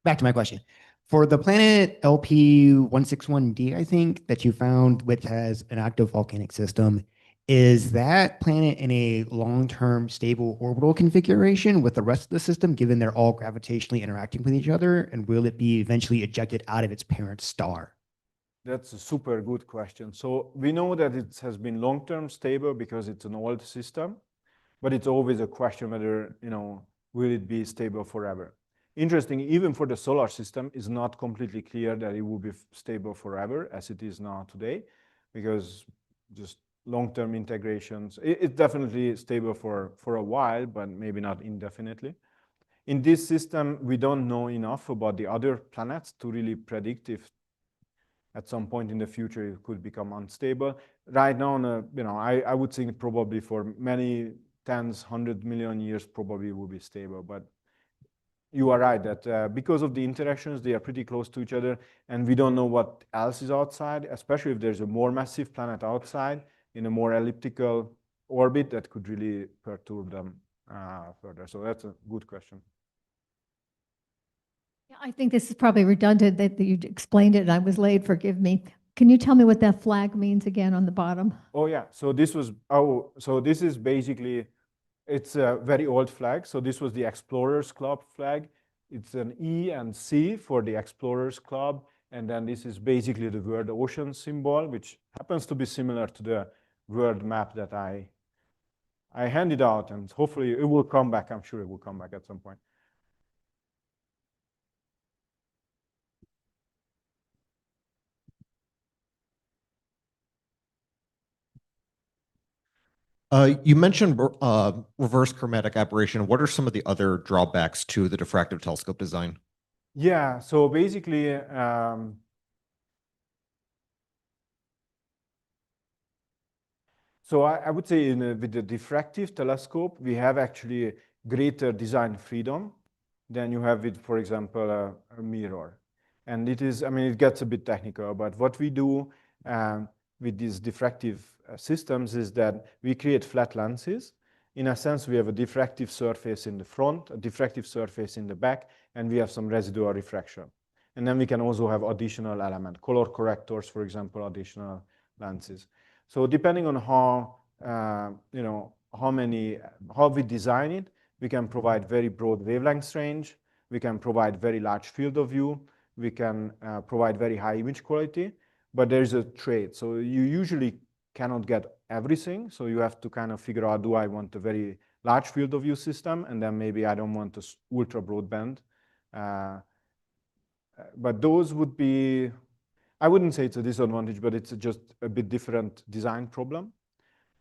back to my question. For the planet LP161D, I think, that you found, which has an active volcanic system, is that planet in a long-term stable orbital configuration with the rest of the system, given they're all gravitationally interacting with each other? And will it be eventually ejected out of its parent star? That's a super good question. So we know that it has been long-term stable because it's an old system, but it's always a question whether, will it be stable forever? Interesting, even for the solar system, it's not completely clear that it will be stable forever as it is now today, because just long-term integrations. It's definitely stable for a while, but maybe not indefinitely. In this system, we don't know enough about the other planets to really predict if at some point in the future it could become unstable. Right now, I would think probably for many tens, 100 million years, probably will be stable. But you are right that because of the interactions, they are pretty close to each other, and we don't know what else is outside, especially if there's a more massive planet outside in a more elliptical orbit that could really perturb them further. So that's a good question. Yeah, I think this is probably redundant that you explained it and I was late, forgive me. Can you tell me what that flag means again on the bottom? Oh yeah, so this is basically, it's a very old flag. So this was the Explorers Club flag. It's an E and C for the Explorers Club. And then this is basically the World Ocean symbol, which happens to be similar to the world map that I handed out. And hopefully it will come back. I'm sure it will come back at some point. You mentioned reverse chromatic aberration. What are some of the other drawbacks to the diffractive telescope design? Yeah, so basically, so I would say with the diffractive telescope, we have actually greater design freedom than you have with, for example, a mirror. And it is, I mean, it gets a bit technical, but what we do with these diffractive systems is that we create flat lenses. In a sense, we have a diffractive surface in the front, a diffractive surface in the back, and we have some residual refraction. And then we can also have additional element, color correctors, for example, additional lenses. So depending on how, how we design it, we can provide very broad wavelength range, we can provide very large field of view, we can provide very high image quality, but there's a trade. So you usually cannot get everything. So you have to kind of figure out, do I want a very large field of view system? And then maybe I don't want a ultra broadband. But those would be, I wouldn't say it's a disadvantage, but it's just a bit different design problem.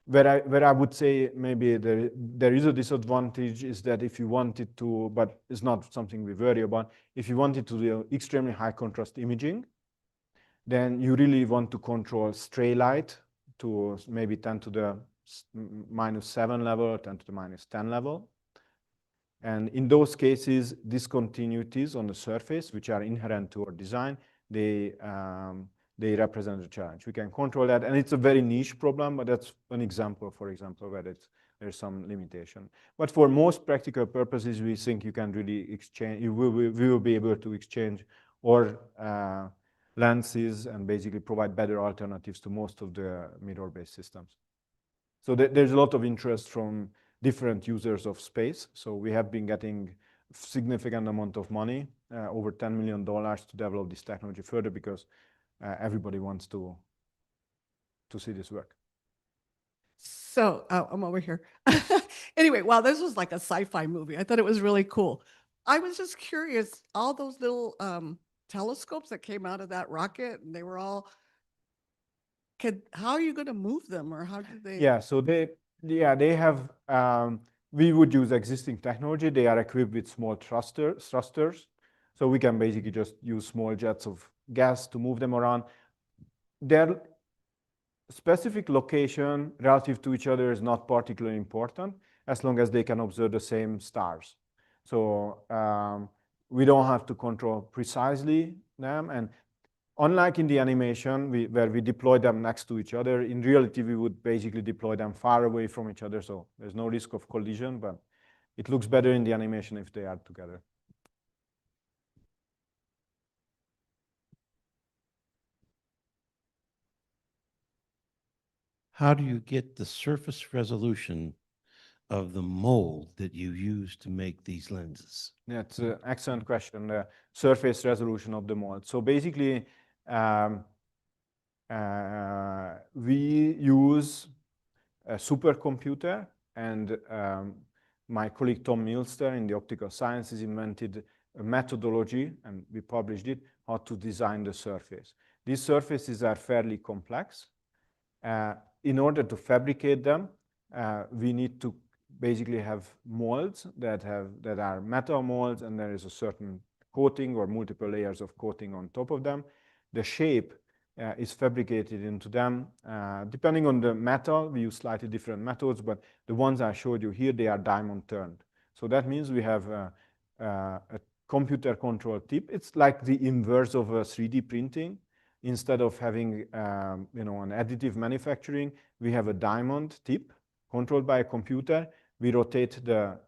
Where I would say maybe there is a disadvantage is that if you wanted to, but it's not something we worry about, if you wanted to do extremely high contrast imaging, then you really want to control stray light to maybe 10 to the -7 level, 10 to the -10 level. And in those cases, discontinuities on the surface, which are inherent to our design, they represent a challenge. We can control that, and it's a very niche problem, but that's an example, for example, where there's some limitation. But for most practical purposes, we think you can really exchange, we will be able to exchange or lenses and basically provide better alternatives to most of the mirror-based systems. So there's a lot of interest from different users of space. So we have been getting significant amount of money, over $10 million to develop this technology further because everybody wants to see this work. So I'm over here. Anyway, wow, this was like a sci-fi movie. I thought it was really cool. I was just curious, all those little telescopes that came out of that rocket, and they were all, how are you going to move them, or how did they? Yeah, so they have, we would use existing technology. They are equipped with small thrusters. So we can basically just use small jets of gas to move them around. Their specific location relative to each other is not particularly important as long as they can observe the same stars. So we don't have to control precisely them. And unlike in the animation where we deploy them next to each other, in reality, we would basically deploy them far away from each other. So there's no risk of collision, but it looks better in the animation if they are together. How do you get the surface resolution of the mold that you use to make these lenses? Yeah, it's an excellent question, the surface resolution of the mold. So basically, we use a supercomputer, and my colleague Tom Milster in the optical sciences invented a methodology, and we published it, how to design the surface. These surfaces are fairly complex. in order to fabricate them, we need to basically have molds that are metal molds, and there is a certain coating or multiple layers of coating on top of them. The shape is fabricated into them. Depending on the metal, we use slightly different methods, but the ones I showed you here, they are diamond turned. So that means we have a computer controlled tip. It's like the inverse of a 3D printing. Instead of having an additive manufacturing, we have a diamond tip controlled by a computer. We rotate the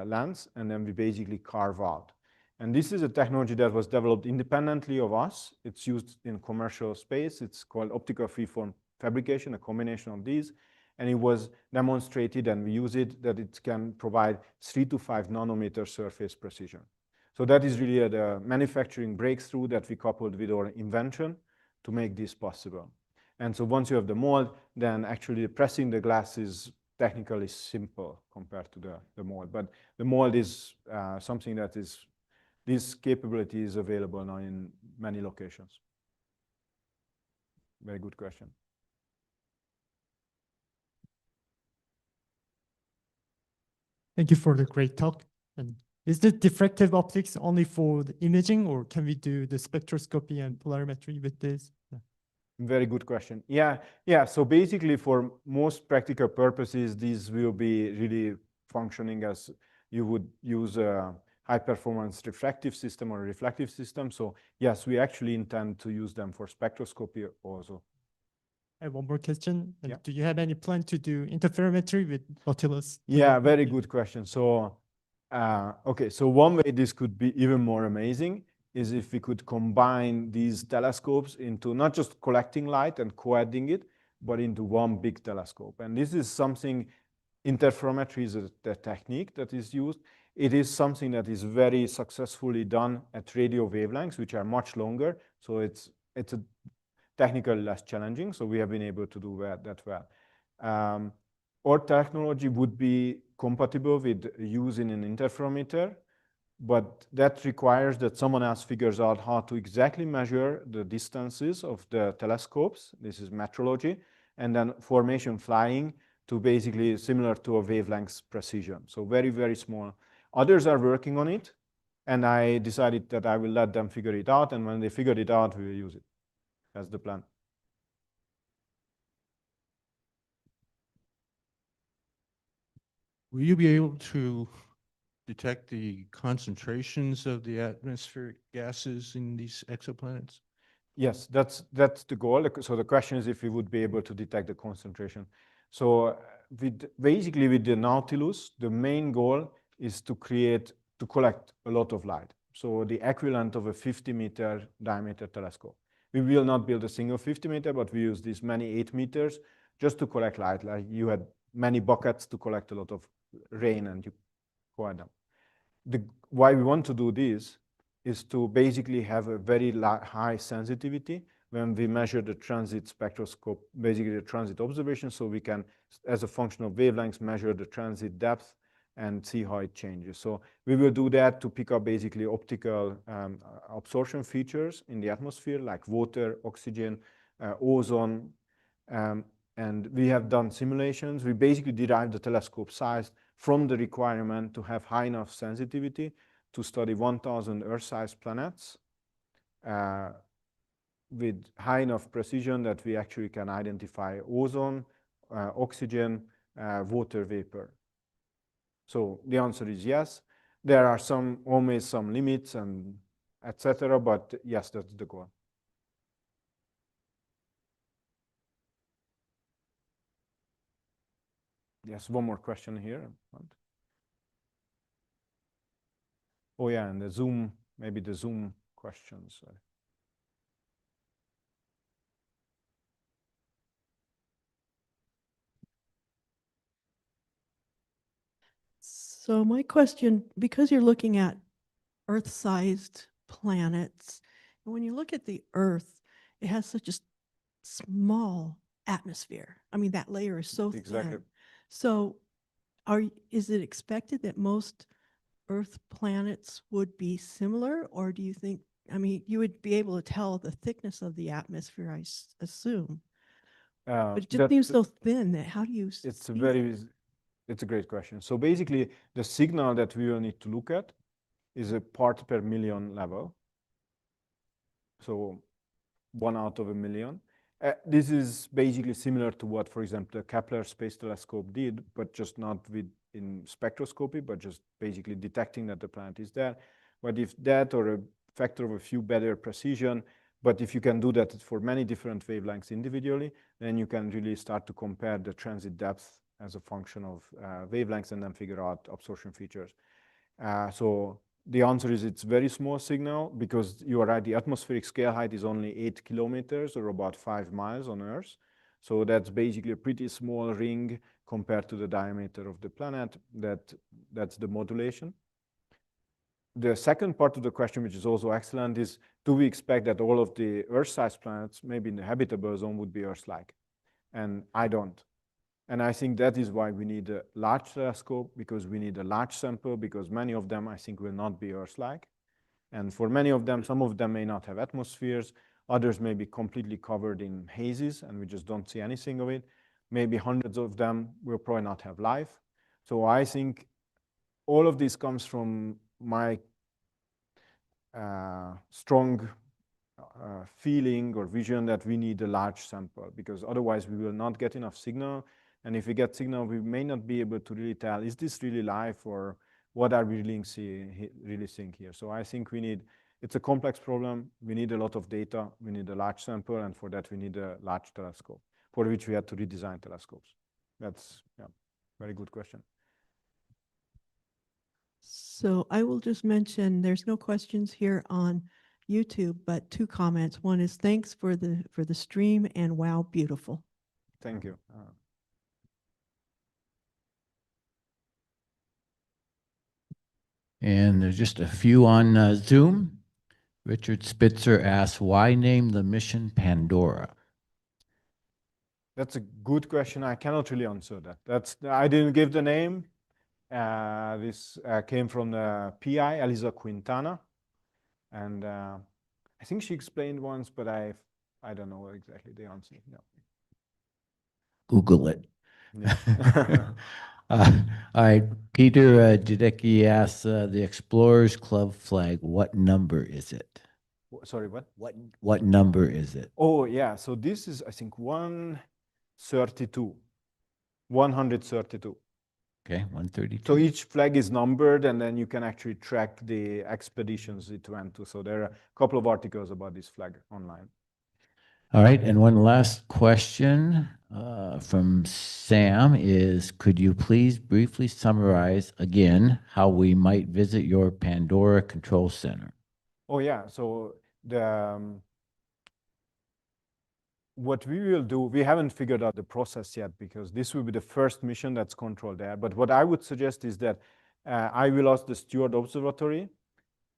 lens, and then we basically carve out. And this is a technology that was developed independently of us. It's used in commercial space. It's called optical freeform fabrication, a combination of these. And it was demonstrated, and we use it, that it can provide 3 to 5 nanometer surface precision. So that is really the manufacturing breakthrough that we coupled with our invention to make this possible. And so once you have the mold, then actually pressing the glass is technically simple compared to the mold. But the mold is something that is, this capability is available now in many locations. Very good question. Thank you for the great talk. And is the diffractive optics only for the imaging, or can we do the spectroscopy and polarimetry with this? Yeah. Very good question. Yeah. So basically, for most practical purposes, these will be really functioning as you would use a high-performance refractive system or a reflective system. So yes, we actually intend to use them for spectroscopy also. I have one more question. Yeah. Do you have any plan to do interferometry with Nautilus? Yeah, very good question. So, okay, so one way this could be even more amazing is if we could combine these telescopes into not just collecting light and co-adding it, but into one big telescope. And this is something, interferometry is the technique that is used. It is something that is very successfully done at radio wavelengths, which are much longer. So it's a technically less challenging. So we have been able to do that well. Our technology would be compatible with using an interferometer, but that requires that someone else figures out how to exactly measure the distances of the telescopes. This is metrology, and then formation flying to basically similar to a wavelength precision. So very, very small. Others are working on it, and I decided that I will let them figure it out, and when they figured it out, we will use it. That's the plan. Will you be able to detect the concentrations of the atmospheric gases in these exoplanets? Yes, that's the goal. So the question is if we would be able to detect the concentration. So basically with the Nautilus, the main goal is to collect a lot of light. So the equivalent of a 50-meter diameter telescope. We will not build a single 50-meter, but we use these many 8 meters just to collect light. Like you had many buckets to collect a lot of rain, and you collect them. Why we want to do this is to basically have a very high sensitivity when we measure the transit spectroscope, basically the transit observation, so we can, as a function of wavelengths, measure the transit depth and see how it changes. So we will do that to pick up basically optical absorption features in the atmosphere, like water, oxygen, ozone, and we have done simulations. We basically derived the telescope size from the requirement to have high enough sensitivity to study 1,000 Earth-sized planets with high enough precision that we actually can identify ozone, oxygen, water vapor. So the answer is yes. There are always some limits and etc., but yes, that's the goal. Yes, one more question here. Oh yeah, and the Zoom, maybe the Zoom questions. So my question, because you're looking at Earth-sized planets, and when you look at the Earth, it has such a small atmosphere. I mean, that layer is so Exactly. thin. So is it expected that most Earth planets would be similar, or do you think, I mean, you would be able to tell the thickness of the atmosphere, I assume, But it just seems so thin. How do you? It's a see very, it? it's a great question. So basically, the signal that we will need to look at is a part per million level. So 1 out of a million. This is basically similar to what, for example, the Kepler Space Telescope did, but just not in spectroscopy, but just basically detecting that the planet is there. But if that, or a factor of a few better precision, but if you can do that for many different wavelengths individually, then you can really start to compare the transit depth as a function of wavelengths and then figure out absorption features. So the answer is it's very small signal, because you are right, the atmospheric scale height is only 8 kilometers or about 5 miles on Earth. So that's basically a pretty small ring compared to the diameter of the planet. That's the modulation. The second part of the question, which is also excellent, is do we expect that all of the Earth-sized planets, maybe in the habitable zone, would be Earth-like? And I don't. And I think that is why we need a large telescope, because we need a large sample, because many of them, I think, will not be Earth-like. And for many of them, some of them may not have atmospheres. Others may be completely covered in hazes, and we just don't see anything of it. Maybe hundreds of them will probably not have life. So I think all of this comes from my strong feeling or vision that we need a large sample, because otherwise we will not get enough signal. And if we get signal, we may not be able to really tell, is this really life, or what are we really seeing here? So I think it's a complex problem. We need a lot of data. We need a large sample. And for that, we need a large telescope, for which we had to redesign telescopes. That's, yeah, very good question. So I will just mention, there's no questions here on YouTube, but 2 comments. One is thanks for the stream, and wow, beautiful. Thank you. And there's just a few on Zoom. Richard Spitzer asks, why name the mission Pandora? That's a good question. I cannot really answer that. I didn't give the name. This came from the PI, Elisa Quintana. And I think she explained once, but I don't know exactly the answer. No. Google it. Yeah. All right, Peter Jadecki asks, the Explorers Club flag, what number is it? Sorry, what? What number is it? Oh, yeah. So this is, I think, 132. 132. Okay, 132. So each flag is numbered, and then you can actually track the expeditions it went to. So there are a couple of articles about this flag online. All right, and one last question from Sam is, could you please briefly summarize again how we might visit your Pandora Control Center? Oh, yeah. So what we will do, we haven't figured out the process yet, because this will be the first mission that's controlled there. But what I would suggest is that I will ask the Steward Observatory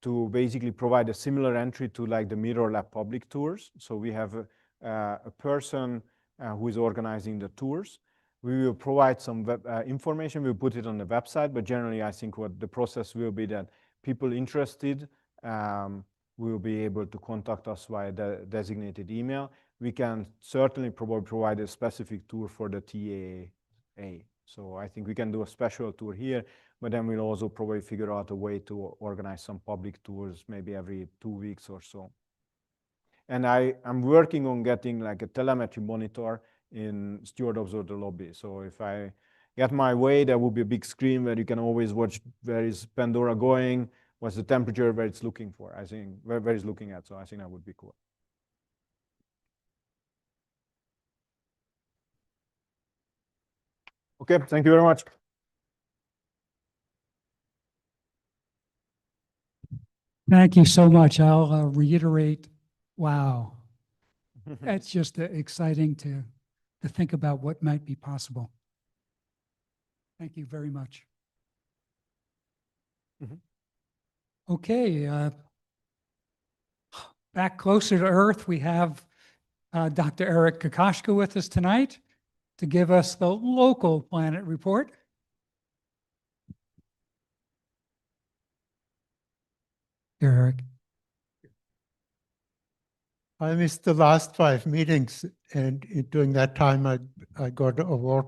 to basically provide a similar entry to like the Mirror Lab public tours. So we have a person who is organizing the tours. We will provide some information. We'll put it on the website. But generally, I think what the process will be that people interested will be able to contact us via the designated email. We can certainly probably provide a specific tour for the TAA. So I think we can do a special tour here, but then we'll also probably figure out a way to organize some public tours maybe every 2 weeks or so. And I'm working on getting like a telemetry monitor in Steward Observatory lobby. So if I get my way, there will be a big screen where you can always watch where is Pandora going, what's the temperature, where it's looking for, I think, where it's looking at. So I think that would be cool. Okay, thank you very much. Thank you so much. I'll reiterate, wow. That's just exciting to think about what might be possible. Thank you very much. Okay, back closer to Earth, we have Dr. Eric Kokoschka with us tonight to give us the local planet report. Here, Eric. I missed the last 5 meetings, and during that time, I got an award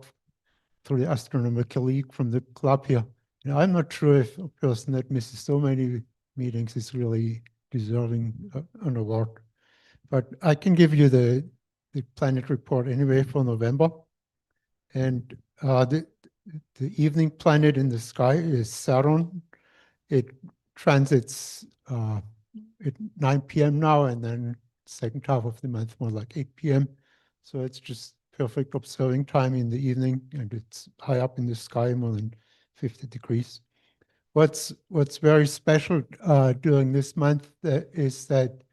through the Astronomical League from the club here. And I'm not sure if a person that misses so many meetings is really deserving an award. But I can give you the planet report anyway for November. And the evening planet in the sky is Saturn. It transits at 9 p.m. now, and then second half of the month, more like 8 p.m. So it's just perfect observing time in the evening, and it's high up in the sky, more than 50 degrees. What's very special during this month is that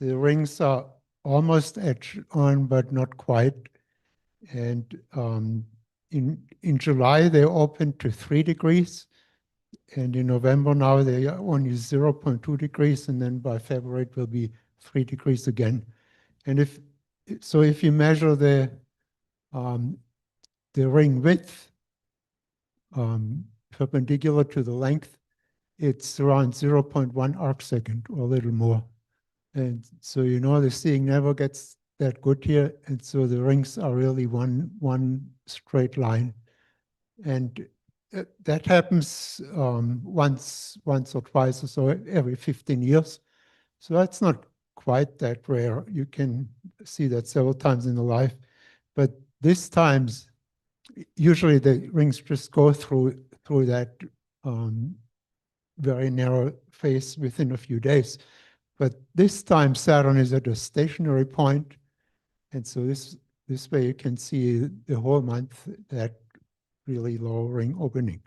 the rings are almost edge on, but not quite. And in July, they opened to 3 degrees. And in November now, they are only 0.2 degrees. And then by February, it will be 3 degrees again. And if you measure the ring width perpendicular to the length, it's around 0.1 arcsecond or a little more. And so the seeing never gets that good here. And so the rings are really one straight line. And that happens once or twice or so every 15 years. So that's not quite that rare. You can see that several times in the life. But this times, usually the rings just go through that very narrow face within a few days. But this time Saturn is at a stationary point. And so this way you can see the whole month that really low ring opening.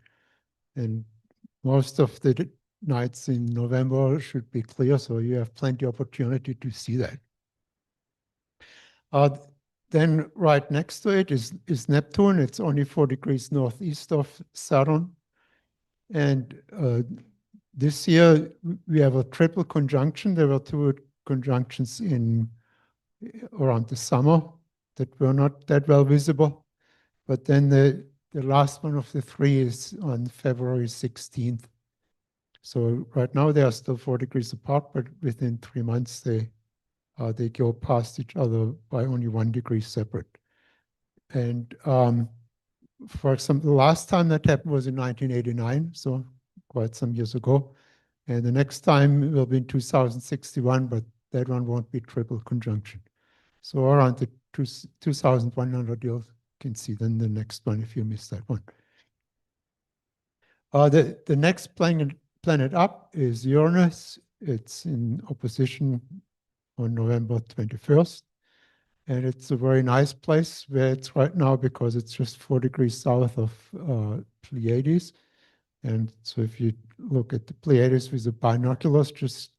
And most of the nights in November should be clear, so you have plenty of opportunity to see that. Then right next to it is Neptune. It's only 4 degrees northeast of Saturn. And this year we have a triple conjunction. There were 2 conjunctions around the summer that were not that well visible. But then the last one of the 3 is on February 16th. So right now they are still 4 degrees apart, but within 3 months they go past each other by only 1 degree separate. And for example, the last time that happened was in 1989, so quite some years ago. And the next time will be in 2061, but that one won't be triple conjunction. So around the 2100 you can see then the next one if you miss that one. The next planet up is Uranus. It's in opposition on November 21st. And it's a very nice place where it's right now because it's just 4 degrees south of Pleiades. And so if you look at the Pleiades with the binoculars, just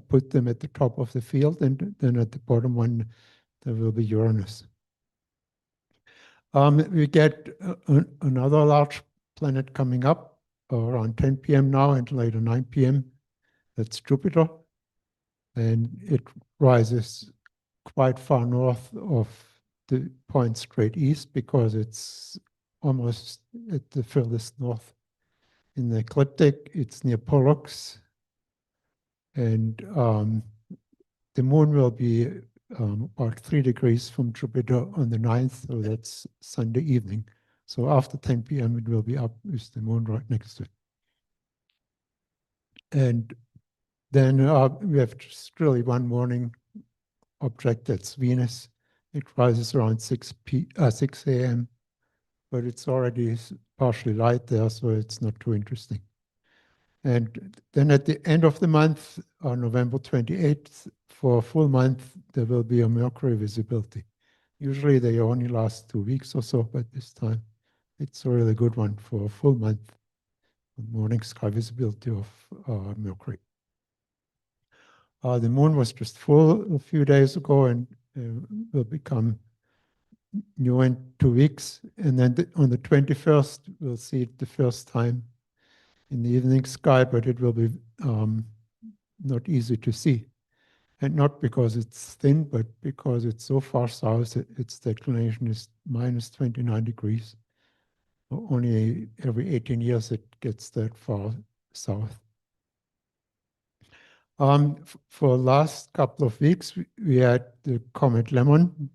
put them at the top of the field, and then at the bottom one, there will be Uranus. We get another large planet coming up around 10 p.m. now and later 9 p.m. That's Jupiter. And it rises quite far north of the point straight east because it's almost at the furthest north. In the ecliptic, it's near Pollux. And the moon will be about 3 degrees from Jupiter on the 9th, so that's Sunday evening. So after 10 p.m. it will be up with the moon right next to it. And then we have just really one morning object, that's Venus. It rises around 6 a.m., but it's already partially light there, so it's not too interesting. And then at the end of the month, on November 28th, for a full month, there will be a Mercury visibility. Usually they only last 2 weeks or so, but this time it's a really good one for a full month, morning sky visibility of Mercury. The moon was just full a few days ago and will become new in 2 weeks. And then on the 21st, we'll see it the first time in the evening sky, but it will be not easy to see. And not because it's thin, but because it's so far south, its declination is minus 29 degrees. Only every 18 years it gets that far south. For last couple of weeks, we had the comet Lemon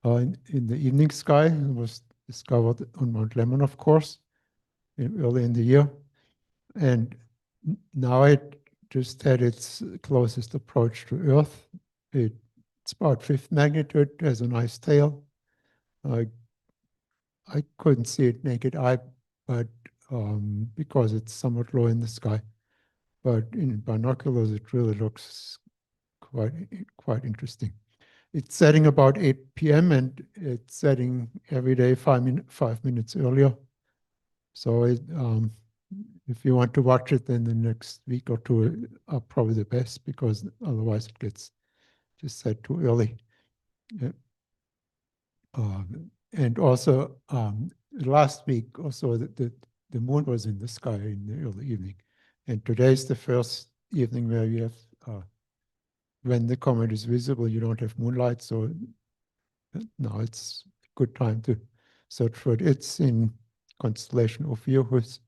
in the evening sky. It was discovered on Mount Lemmon, of course, early in the year. And now it just had its closest approach to Earth. It's about 5th magnitude, has a nice tail. I couldn't see it naked eye, but because it's somewhat low in the sky. But in binoculars, it really looks quite interesting. It's setting about 8 p.m. and it's setting every day 5 minutes earlier. So if you want to watch it, then the next week or two are probably the best, because otherwise it gets just set too early. And also last week also the moon was in the sky in the early evening. And today is the first evening where you have, when the comet is visible, you don't have moonlight. So now it's a good time to search for it. It's in constellation Ophiuchus.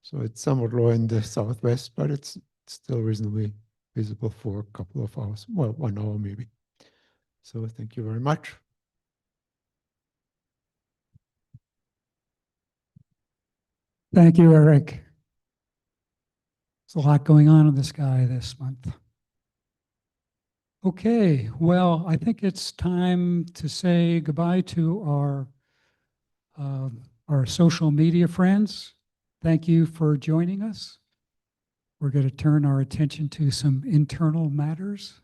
So it's somewhat low in the southwest, but it's still reasonably visible for a couple of hours, well, 1 hour maybe. So thank you very much. Thank you, Eric. There's a lot going on in the sky this month. Okay, well, I think it's time to say goodbye to our social media friends. Thank you for joining us. We're going to turn our attention to some internal matters.